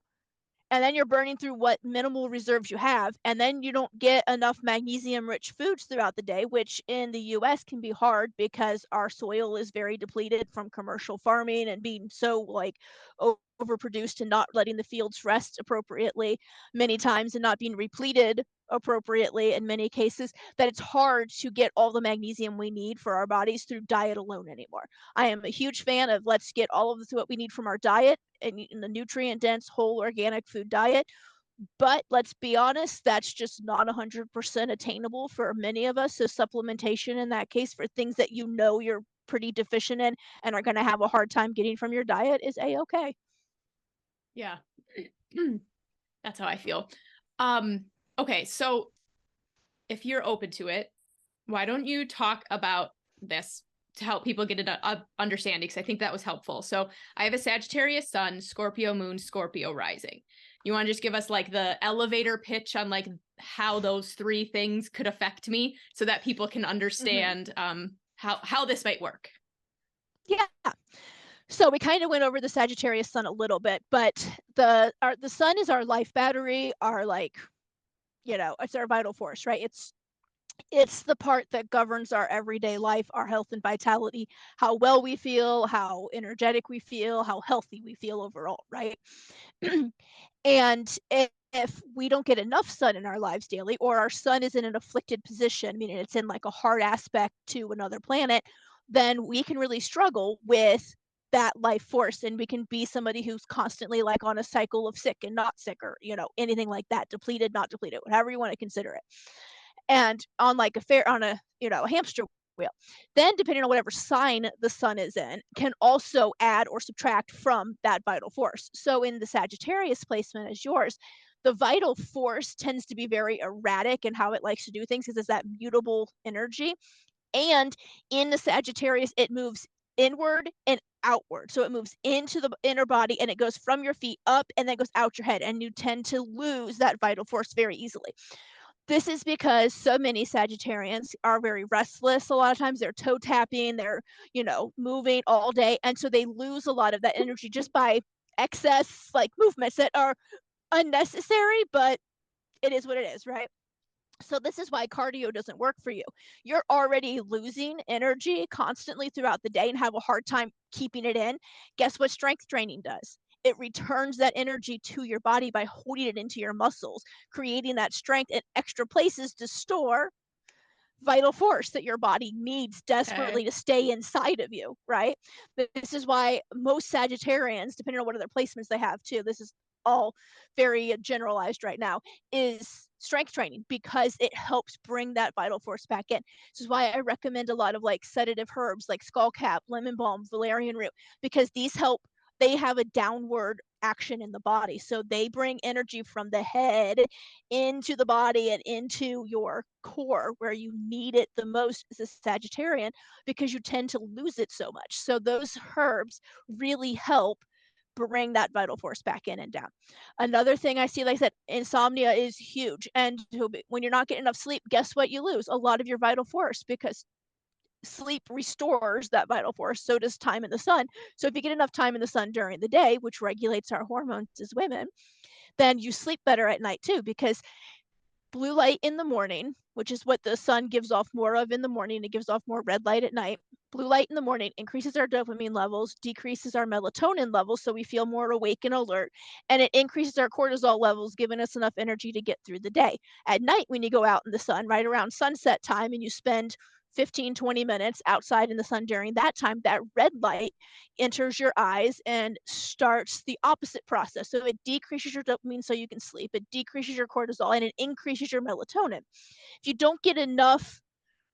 and then you're burning through what minimal reserves you have, and then you don't get enough magnesium rich foods throughout the day, which in the US can be hard because our soil is very depleted from commercial farming and being so like overproduced and not letting the fields rest appropriately many times and not being repleted appropriately in many cases, that it's hard to get all the magnesium we need for our bodies through diet alone anymore. I am a huge fan of let's get all of this, what we need from our diet and in the nutrient dense whole organic food diet. But let's be honest, that's just not 100% attainable for many of us. So supplementation in that case for things that you know you're pretty deficient in and are going to have a hard time getting from your diet is a-okay. Yeah. That's how I feel. Um, okay, so if you're open to it, why don't you talk about this to help people get an understanding? Because I think that was helpful. So I have a Sagittarius sun, Scorpio moon, Scorpio rising. You want to just give us like the elevator pitch on like how those three things could affect me so that people can Mm-hmm. understand how this might work. Yeah. So we kind of went over the Sagittarius sun a little bit, but the sun is our life battery, our like, it's our vital force, right? It's the part that governs our everyday life, our health and vitality, how well we feel, how energetic we feel, how healthy we feel overall, right? And if we don't get enough sun in our lives daily, or our sun is in an afflicted position, meaning it's in like a hard aspect to another planet, then we can really struggle with that life force, and we can be somebody who's constantly like on a cycle of sick and not sick, or anything like that, depleted, not depleted, whatever you want to consider it. And on like a hamster wheel, then depending on whatever sign the sun is in, can also add or subtract from that vital force. So in the Sagittarius placement as yours, the vital force tends to be very erratic in how it likes to do things because it's that mutable energy. And in the Sagittarius, it moves inward and outward. So it moves into the inner body and it goes from your feet up and then goes out your head. And you tend to lose that vital force very easily. This is because so many Sagittarians are very restless. A lot of times they're toe tapping, they're, moving all day. And so they lose a lot of that energy just by excess like movements that are unnecessary, but it is what it is, right? So this is why cardio doesn't work for you. You're already losing energy constantly throughout the day and have a hard time keeping it in. Guess what strength training does? It returns that energy to your body by holding it into your muscles, creating that strength and extra places to store vital force that your body needs Okay. desperately to stay inside of you, right? This is why most Sagittarians, depending on what other placements they have too, this is all very generalized right now, is strength training because it helps bring that vital force back in. This is why I recommend a lot of like sedative herbs like skullcap, lemon balm, valerian root, because these help, they have a downward action in the body. So they bring energy from the head into the body and into your core where you need it the most as a Sagittarian because you tend to lose it so much. So those herbs really help bring that vital force back in and down. Another thing I see, like I said, insomnia is huge. And when you're not getting enough sleep, guess what? You lose a lot of your vital force because sleep restores that vital force. So does time in the sun. So if you get enough time in the sun during the day, which regulates our hormones as women, then you sleep better at night too, because blue light in the morning, which is what the sun gives off more of in the morning, it gives off more red light at night. Blue light in the morning increases our dopamine levels, decreases our melatonin levels, so we feel more awake and alert, and it increases our cortisol levels, giving us enough energy to get through the day. At night, when you go out in the sun, right around sunset time, and you spend 15, 20 minutes outside in the sun during that time, that red light enters your eyes and starts the opposite process. So it decreases your dopamine so you can sleep, it decreases your cortisol, and it increases your melatonin. If you don't get enough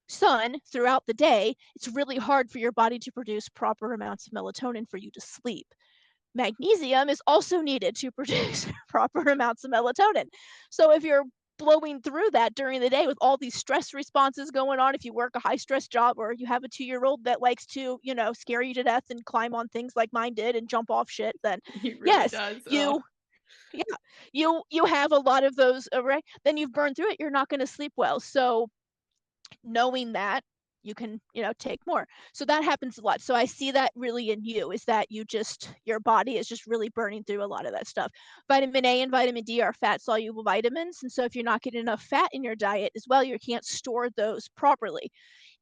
sun throughout the day, it's really hard for your body to produce proper amounts of melatonin for you to sleep. Magnesium is also needed to produce proper amounts of melatonin. So if you're blowing through that during the day with all these stress responses going on, if you work a high stress job or you have a 2-year-old that likes to, scare you to death and climb on things like mine did and jump off shit, then He really yes, does. Oh. you yeah, you have a lot of those, right? Then you've burned through it, you're not going to sleep well. So knowing that, you can, take more. So that happens a lot. So I see that really in you, is that your body is just really burning through a lot of that stuff. Vitamin A and vitamin D are fat soluble vitamins, and so if you're not getting enough fat in your diet as well, you can't store those properly.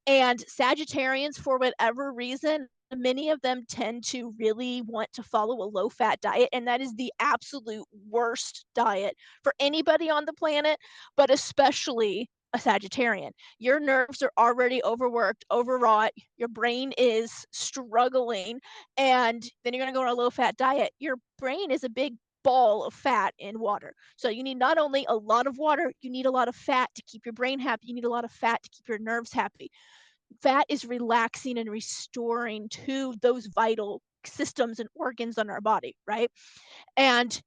And Sagittarians, for whatever reason, many of them tend to really want to follow a low fat diet. And that is the absolute worst diet for anybody on the planet, but especially a Sagittarian. Your nerves are already overworked, overwrought, your brain is struggling, and then you're going to go on a low fat diet. Your brain is a big ball of fat in water. So you need not only a lot of water, you need a lot of fat to keep your brain happy. You need a lot of fat to keep your nerves happy. Fat is relaxing and restoring to those vital systems and organs on our body, right? And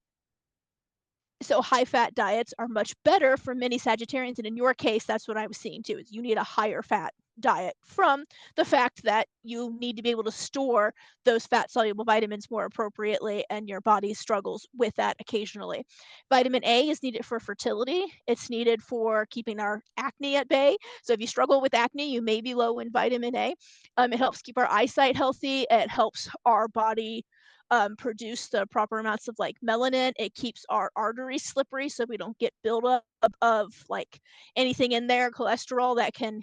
so high fat diets are much better for many Sagittarians. And in your case, that's what I was seeing too, is you need a higher fat diet from the fact that you need to be able to store those fat soluble vitamins more appropriately, and your body struggles with that occasionally. Vitamin A is needed for fertility. It's needed for keeping our acne at bay. So if you struggle with acne, you may be low in vitamin A. It helps keep our eyesight healthy. It helps our body produce the proper amounts of like melanin. It keeps our arteries slippery so we don't get buildup of like anything in there, cholesterol that can,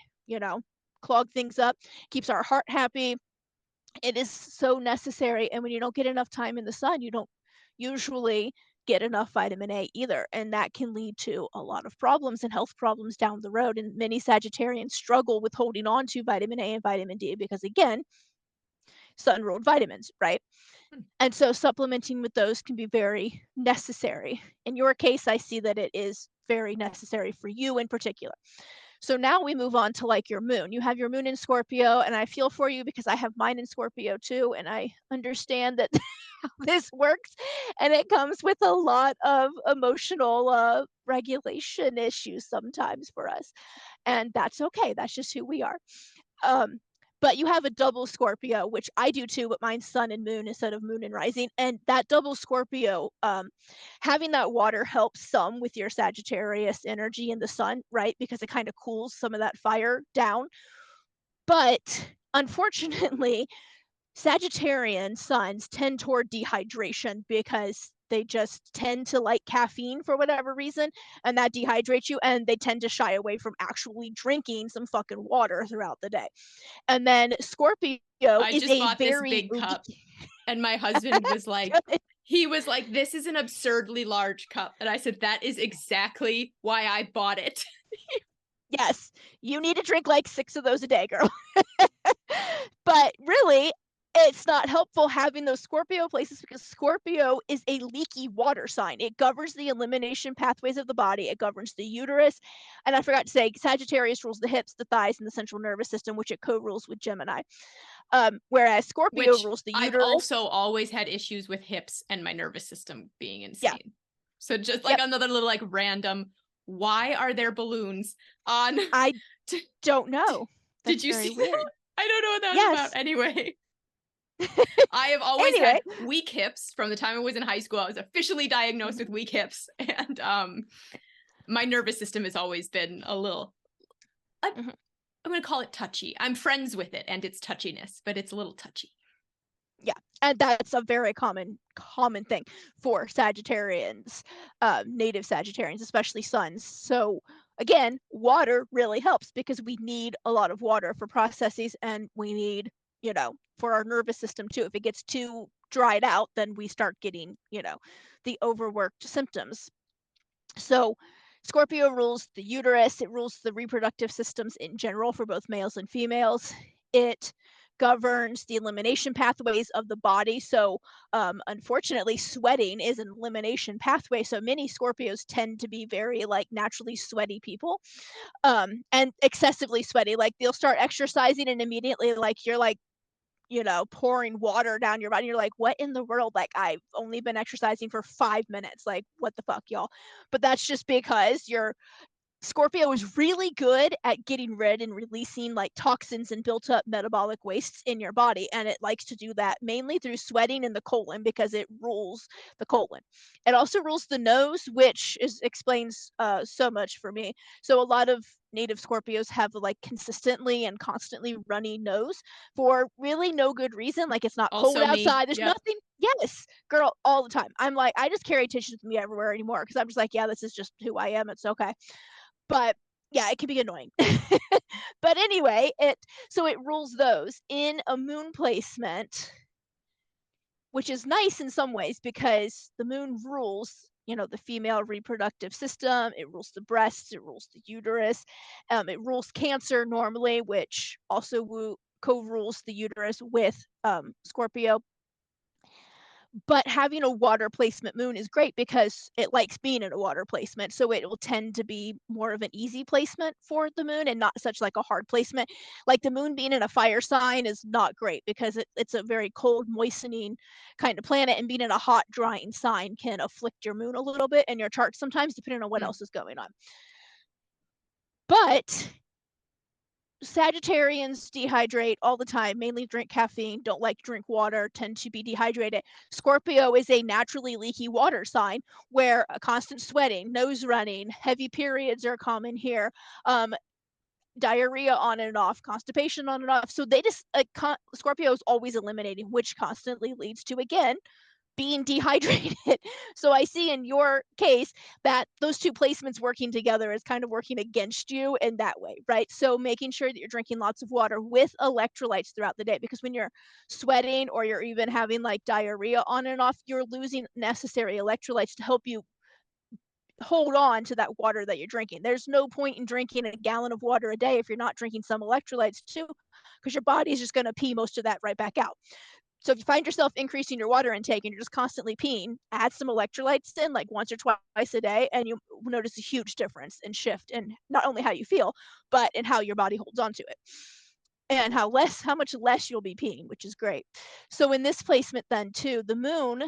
clog things up. Keeps our heart happy. It is so necessary. And when you don't get enough time in the sun, you don't usually get enough vitamin A either. And that can lead to a lot of problems and health problems down the road. And many Sagittarians struggle with holding on to vitamin A and vitamin D because, again, sun ruled vitamins, right? And so supplementing with those can be very necessary. In your case, I see that it is very necessary for you in particular. So now we move on to like your moon. You have your moon in Scorpio, and I feel for you because I have mine in Scorpio too, and I understand that how this works, and it comes with a lot of emotional regulation issues sometimes for us, and that's okay. That's just who we are. Um, but you have a double Scorpio, which I do too, but mine's sun and moon instead of moon and rising. And that double Scorpio, having that water helps some with your Sagittarius energy in the sun, right? Because it kind of cools some of that fire down. But unfortunately, Sagittarian suns tend toward dehydration because they just tend to like caffeine for whatever reason, and that dehydrates you, and they tend to shy away from actually drinking some fucking water throughout the day. And then Scorpio I is just a bought this very big cup, leaky. and my husband was like, he was like, this is an absurdly large cup. And I said, that is exactly why I bought it. Yes, you need to drink like 6 of those a day, girl. But really, it's not helpful having those Scorpio places because Scorpio is a leaky water sign. It governs the elimination pathways of the body. It governs the uterus. And I forgot to say, Sagittarius rules the hips, the thighs, and the central nervous system, which it co-rules with Gemini. Whereas Scorpio Which rules the I've uterus. also always had issues with hips and my nervous system being Yeah. insane. So just like Yep. another little like random, why are there balloons on? I don't know. Did That's you very see that? weird. I don't know what that was Yes. about. Anyway, I have always Anyway. had weak hips from the time I was in high school. I was officially diagnosed Mhm. with weak hips, and my nervous system has always been a little. Mhm. I'm going to call it touchy. I'm friends with it and its touchiness, but it's a little touchy. Yeah, and that's a very common thing for Sagittarians, native Sagittarians, especially suns. So again, water really helps because we need a lot of water for processes, and we need for our nervous system too. If it gets too dried out, then we start getting, the overworked symptoms. So Scorpio rules the uterus, it rules the reproductive systems in general for both males and females. It governs the elimination pathways of the body. So, unfortunately, sweating is an elimination pathway. So many Scorpios tend to be very like naturally sweaty people, and excessively sweaty. Like they'll start exercising and immediately, like you're like pouring water down your body. You're like, what in the world? Like, I've only been exercising for 5 minutes. Like, what the fuck, y'all? But that's just because you're Scorpio is really good at getting rid and releasing like toxins and built up metabolic wastes in your body. And it likes to do that mainly through sweating in the colon because it rules the colon. It also rules the nose, which explains so much for me. So a lot of native Scorpios have like consistently and constantly runny nose for really no good reason. Like it's not cold Also me. outside. There's Yep. nothing. Yes, girl, all the time. I'm like, I just carry tissues with me everywhere anymore because I'm just like, yeah, this is just who I am. It's okay. But yeah, it can be annoying. But anyway, it rules those in a moon placement, which is nice in some ways because the moon rules, the female reproductive system, it rules the breasts, it rules the uterus, it rules Cancer normally, which also co-rules the uterus with Scorpio. But having a water placement moon is great because it likes being in a water placement. So it will tend to be more of an easy placement for the moon and not such like a hard placement. Like the moon being in a fire sign is not great because it's a very cold, moistening kind of planet. And being in a hot, drying sign can afflict your moon a little bit in your chart sometimes, depending on what Mm. else is going on. But Sagittarians dehydrate all the time, mainly drink caffeine, don't like to drink water, tend to be dehydrated. Scorpio is a naturally leaky water sign where a constant sweating, nose running, heavy periods are common here. Diarrhea on and off, constipation on and off. So they just Scorpio is always eliminating, which constantly leads to again being dehydrated. So I see in your case that those two placements working together is kind of working against you in that way, right? So making sure that you're drinking lots of water with electrolytes throughout the day, because when you're sweating or you're even having like diarrhea on and off, you're losing necessary electrolytes to help you hold on to that water that you're drinking. There's no point in drinking a gallon of water a day if you're not drinking some electrolytes too, because your body is just going to pee most of that right back out. So if you find yourself increasing your water intake and you're just constantly peeing, add some electrolytes in like once or twice a day, and you will notice a huge difference and shift in not only how you feel, but in how your body holds on to it. And how much less you'll be peeing, which is great. So in this placement then too, the moon,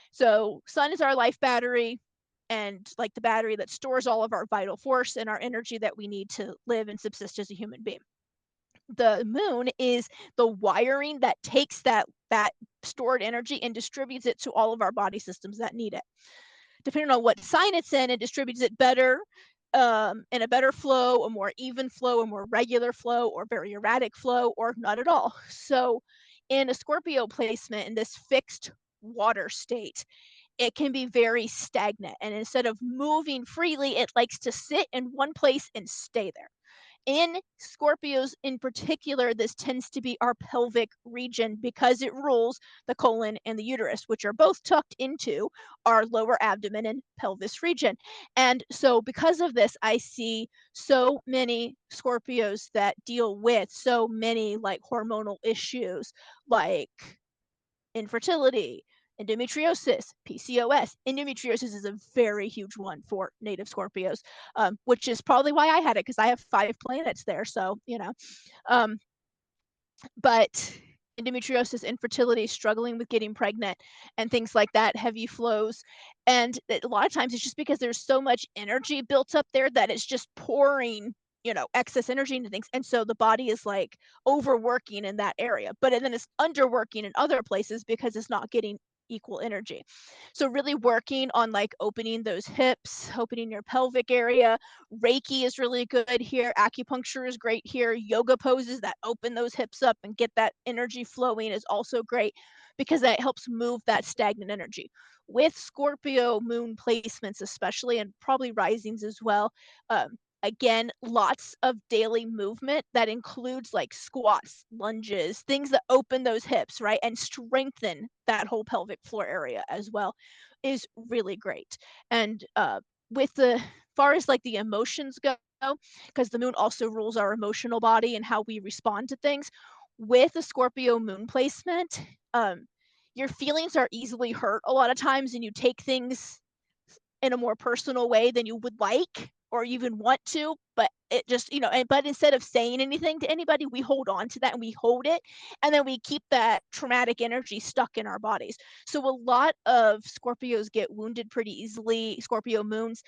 so sun is our life battery and like the battery that stores all of our vital force and our energy that we need to live and subsist as a human being. The moon is the wiring that takes that stored energy and distributes it to all of our body systems that need it. Depending on what sign it's in, it distributes it better, in a better flow, a more even flow, a more regular flow, or very erratic flow, or not at all. So in a Scorpio placement in this fixed water state, it can be very stagnant. And instead of moving freely, it likes to sit in one place and stay there. In Scorpios in particular, this tends to be our pelvic region because it rules the colon and the uterus, which are both tucked into our lower abdomen and pelvis region. And so, because of this, I see so many Scorpios that deal with so many like hormonal issues like infertility, endometriosis, PCOS. Endometriosis is a very huge one for native Scorpios, which is probably why I had it because I have 5 planets there. So, but endometriosis, infertility, struggling with getting pregnant, and things like that, heavy flows. And a lot of times it's just because there's so much energy built up there that it's just pouring, excess energy into things. And so the body is like overworking in that area, but then it's underworking in other places because it's not getting equal energy. So really working on like opening those hips, opening your pelvic area. Reiki is really good here. Acupuncture is great here. Yoga poses that open those hips up and get that energy flowing is also great because that helps move that stagnant energy. With Scorpio moon placements, especially, and probably risings as well, again, lots of daily movement that includes like squats, lunges, things that open those hips, right? And strengthen that whole pelvic floor area as well is really great. And with the far as like the emotions go, because the moon also rules our emotional body and how we respond to things, with a Scorpio moon placement, um, your feelings are easily hurt a lot of times, and you take things in a more personal way than you would like or even want to, but it just, but instead of saying anything to anybody, we hold on to that and we hold it, and then we keep that traumatic energy stuck in our bodies. So a lot of Scorpios get wounded pretty easily. Scorpio moons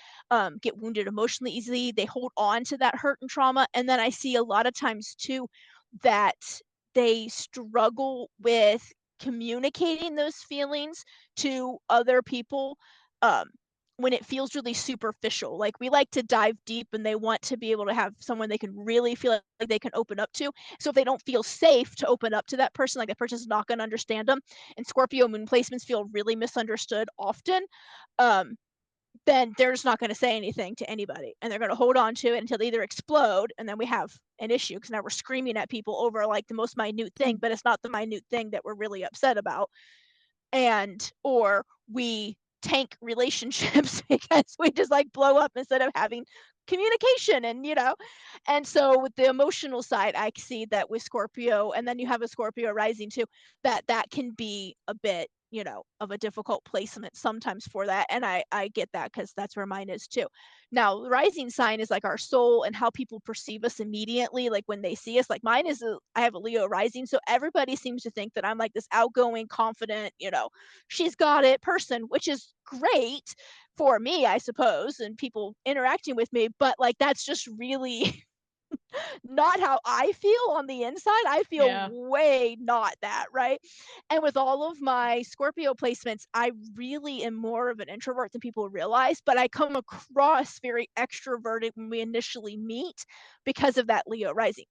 get wounded emotionally easily. They hold on to that hurt and trauma. And then I see a lot of times too that they struggle with communicating those feelings to other people, um, when it feels really superficial. Like, we like to dive deep, and they want to be able to have someone they can really feel like they can open up to. So if they don't feel safe to open up to that person, like that person's not going to understand them, and Scorpio moon placements feel really misunderstood often, um, then they're just not going to say anything to anybody, and they're going to hold on to it until they either explode, and then we have an issue because now we're screaming at people over like the most minute thing, but it's not the minute thing that we're really upset about. And or we tank relationships because we just like blow up instead of having communication. And so with the emotional side, I see that with Scorpio, and then you have a Scorpio rising too, that can be a bit, of a difficult placement sometimes for that. And I get that because that's where mine is too. Now, rising sign is like our soul and how people perceive us immediately, like when they see us. Like mine is I have a Leo rising, so everybody seems to think that I'm like this outgoing, confident, she's got it person, which is great for me, I suppose, and people interacting with me. But like that's just really not how I feel on the inside. I feel Yeah. way not that, right? And with all of my Scorpio placements, I really am more of an introvert than people realize, but I come across very extroverted when we initially meet because of that Leo rising.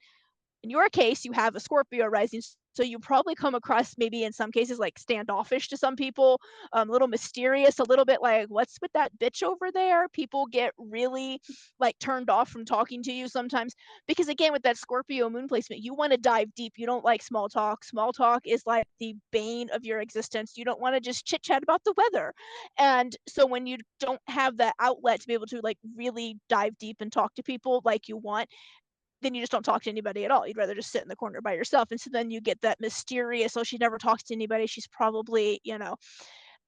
In your case, you have a Scorpio rising, so you probably come across maybe in some cases like standoffish to some people, a little mysterious, a little bit like, what's with that bitch over there? People get really like turned off from talking to you sometimes because, again, with that Scorpio moon placement, you want to dive deep. You don't like small talk. Small talk is like the bane of your existence. You don't want to just chit chat about the weather. And so when you don't have that outlet to be able to like really dive deep and talk to people like you want, then you just don't talk to anybody at all. You'd rather just sit in the corner by yourself. And so then you get that mysterious, oh, she never talks to anybody. She's probably,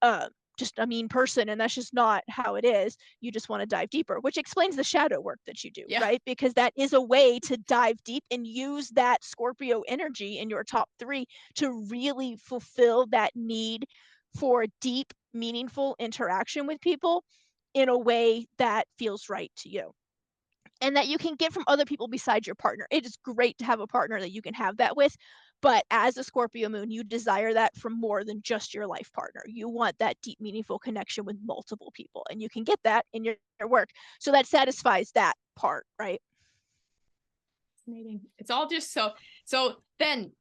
uh, just a mean person. And that's just not how it is. You just want to dive deeper, which explains the shadow work that you do, Yeah. right? Because that is a way to dive deep and use that Scorpio energy in your top three to really fulfill that need for deep, meaningful interaction with people in a way that feels right to you and that you can get from other people besides your partner. It is great to have a partner that you can have that with. But as a Scorpio moon, you desire that from more than just your life partner. You want that deep, meaningful connection with multiple people, and you can get that in your work. So that satisfies that part, right? Fascinating. It's all just so then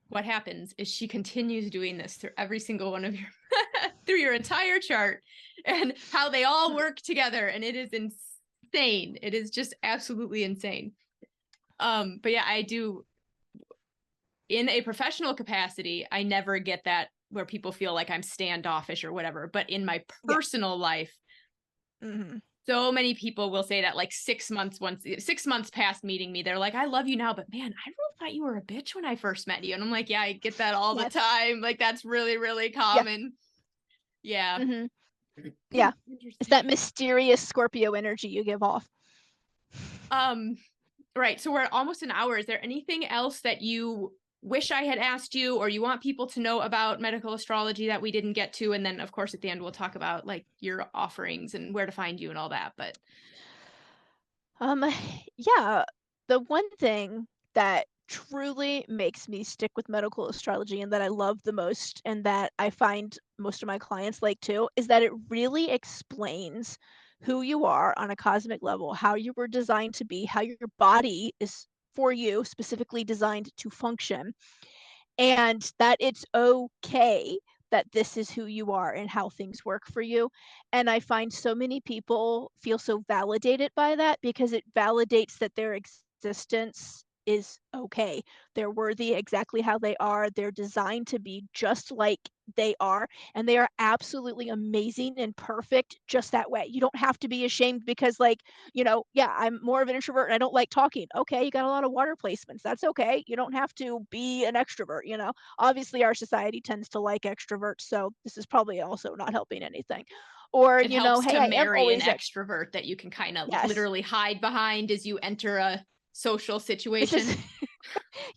what happens is she continues doing this through every single one of your through your entire chart and how they all work together, and it is insane. It is just absolutely insane. But yeah, I do, in a professional capacity, I never get that where people feel like I'm standoffish or whatever, but in my Yeah. personal life, Mm-hmm. so many people will say that like 6 months past meeting me, they're like, I love you now, but man, I really thought you were a bitch when I first met you. And I'm like, yeah, I get that all the Yes. time. Like, that's really, really Yeah. common. Yeah. Mm-hmm. Yeah. It's that Interesting. mysterious Scorpio energy you give off. Um, right. So we're at almost an hour. Is there anything else that you wish I had asked you or you want people to know about medical astrology that we didn't get to? And then of course at the end we'll talk about like your offerings and where to find you and all that. But Um, yeah, the one thing that truly makes me stick with medical astrology and that I love the most and that I find most of my clients like too is that it really explains who you are on a cosmic level, how you were designed to be, how your body is for you specifically designed to function, and that it's okay that this is who you are and how things work for you. And I find so many people feel so validated by that because it validates that their existence is okay. They're worthy exactly how they are. They're designed to be just like they are, and they are absolutely amazing and perfect just that way. You don't have to be ashamed because, like, yeah, I'm more of an introvert and I don't like talking. Okay, you got a lot of water placements. That's okay. You don't have to be an extrovert. Obviously, our society tends to like extroverts, so this is probably also not helping anything. Or, It helps hey, to I am marry an always extrovert that you can kind of yes. literally hide behind as you enter a social This is situation.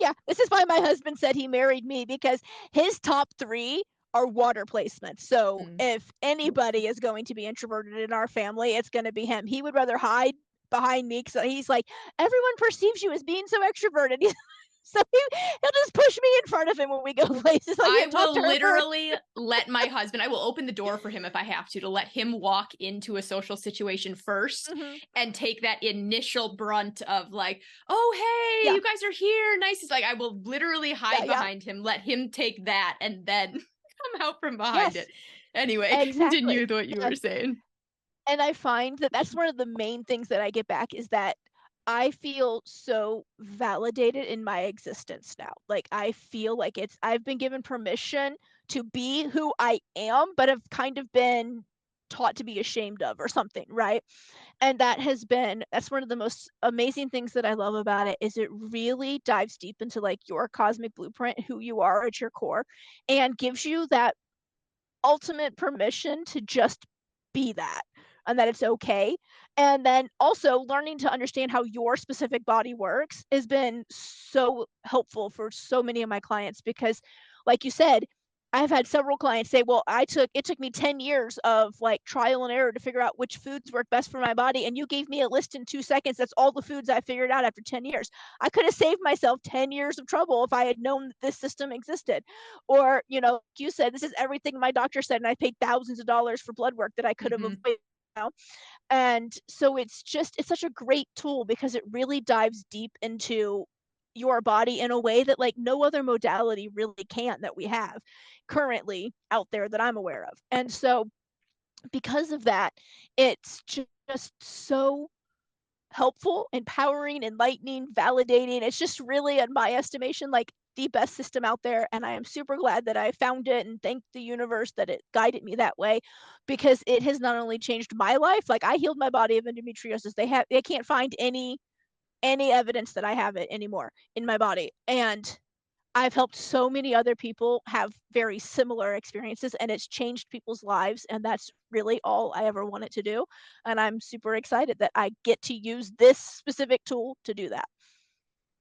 yeah, this is why my husband said he married me because his top 3 are water placements. So Mm. if anybody is going to be introverted in our family, it's going to be him. He would rather hide behind me because he's like, everyone perceives you as being so extroverted. So he'll just push me in front of him when we go places. I I can't talk to will her first. literally let my husband, I will open the door for him if I have to let him walk into a social situation first Hmm. and take that initial brunt of like, oh, hey, Yeah, you guys are here. Nice. It's like, I will literally yeah, hide yeah. behind him, let him take that, and then come out from behind it. Yes, Anyway, continue exactly. with what you were And saying. And I find that that's one of the main things that I get back is that I feel so validated in my existence now. Like I feel like I've been given permission to be who I am, but have kind of been taught to be ashamed of or something, right? And that's one of the most amazing things that I love about it is it really dives deep into like your cosmic blueprint, who you are at your core, and gives you that ultimate permission to just be that and that it's okay. And then also learning to understand how your specific body works has been so helpful for so many of my clients because, like you said, I've had several clients say, well, it took me 10 years of like trial and error to figure out which foods work best for my body. And you gave me a list in 2 seconds. That's all the foods I figured out after 10 years. I could have saved myself 10 years of trouble if I had known that this system existed. Or, like you said, this is everything my doctor said, and I paid thousands of dollars for blood work that I could have Mm-hmm. avoided. And so it's such a great tool because it really dives deep into your body in a way that like no other modality really can that we have currently out there that I'm aware of. And so because of that, it's just so helpful, empowering, enlightening, validating. It's just really, in my estimation, like the best system out there. And I am super glad that I found it and thank the universe that it guided me that way because it has not only changed my life, like I healed my body of endometriosis. They can't find any evidence that I have it anymore in my body. And I've helped so many other people have very similar experiences and it's changed people's lives. And that's really all I ever wanted to do. And I'm super excited that I get to use this specific tool to do that.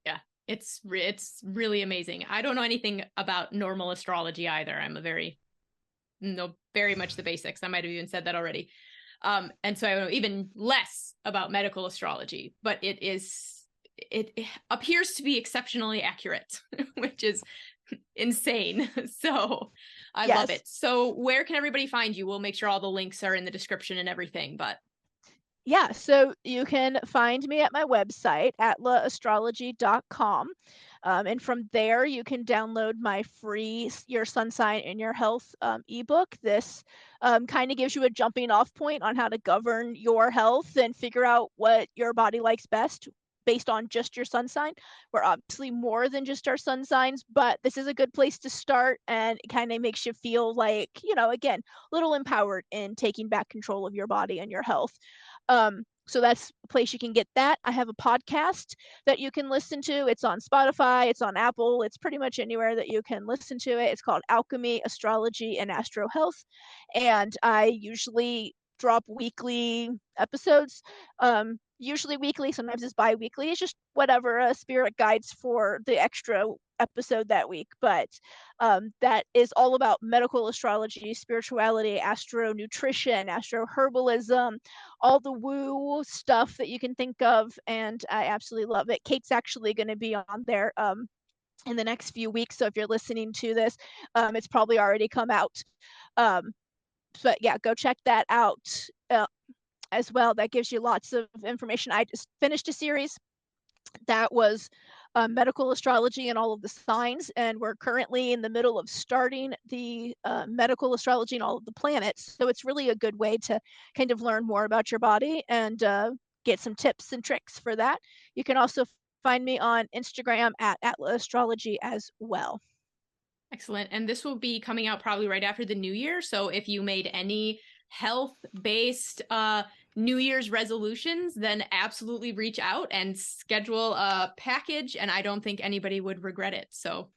Yeah, it's really amazing. I don't know anything about normal astrology either. I'm a very no, very much the basics. I might have even said that already. And so I know even less about medical astrology, but it appears to be exceptionally accurate, which is insane. So I love Yes. it. So where can everybody find you? We'll make sure all the links are in the description and everything, but Yeah, so you can find me at my website, atlaastrology.com. And from there, you can download my free Your Sun Sign and Your Health ebook. This kind of gives you a jumping off point on how to govern your health and figure out what your body likes best based on just your sun sign. We're obviously more than just our sun signs, but this is a good place to start and it kind of makes you feel like, again, a little empowered in taking back control of your body and your health. So that's a place you can get that. I have a podcast that you can listen to. It's on Spotify, it's on Apple, it's pretty much anywhere that you can listen to it. It's called Alchemy, Astrology, and Astro Health. And I usually drop weekly episodes, usually weekly, sometimes it's bi weekly. It's just whatever spirit guides for the extra episode that week. But that is all about medical astrology, spirituality, astro nutrition, astro herbalism, all the woo stuff that you can think of. And I absolutely love it. Kate's actually going to be on there in the next few weeks. So if you're listening to this, it's probably already come out. Um, but yeah, go check that out as well. That gives you lots of information. I just finished a series that was medical astrology and all of the signs, and we're currently in the middle of starting the medical astrology and all of the planets. So it's really a good way to kind of learn more about your body and get some tips and tricks for that. You can also find me on Instagram at Atla Astrology as well. Excellent. And this will be coming out probably right after the new year. So if you made any health-based New Year's resolutions, then absolutely reach out and schedule a package. And I don't think anybody would regret it. So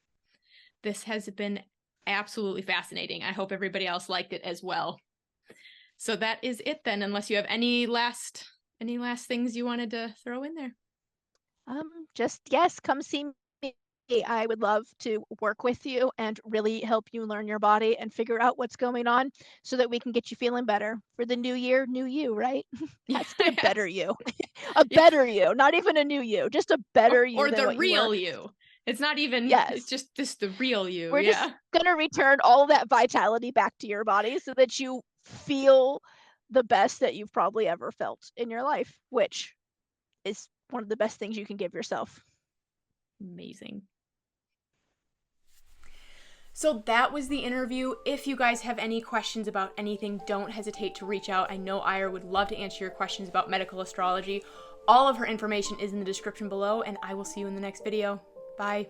this has been absolutely fascinating. I hope everybody else liked it as well. So that is it then, unless you have any last things you wanted to throw in there. Just yes, come see me. I would love to work with you and really help you learn your body and figure out what's going on so that we can get you feeling better for the new year, new you, right? Has to be a better you. A Yeah. better you, not even a new you, just a better you Or than the what you were. real you. It's not even, it's Yes. just this the real you. We're just Yeah. gonna return all that vitality back to your body so that you feel the best that you've probably ever felt in your life, which is one of the best things you can give yourself. Amazing. So that was the interview. If you guys have any questions about anything, don't hesitate to reach out. I know Eir would love to answer your questions about medical astrology. All of her information is in the description below, and I will see you in the next video. Bye.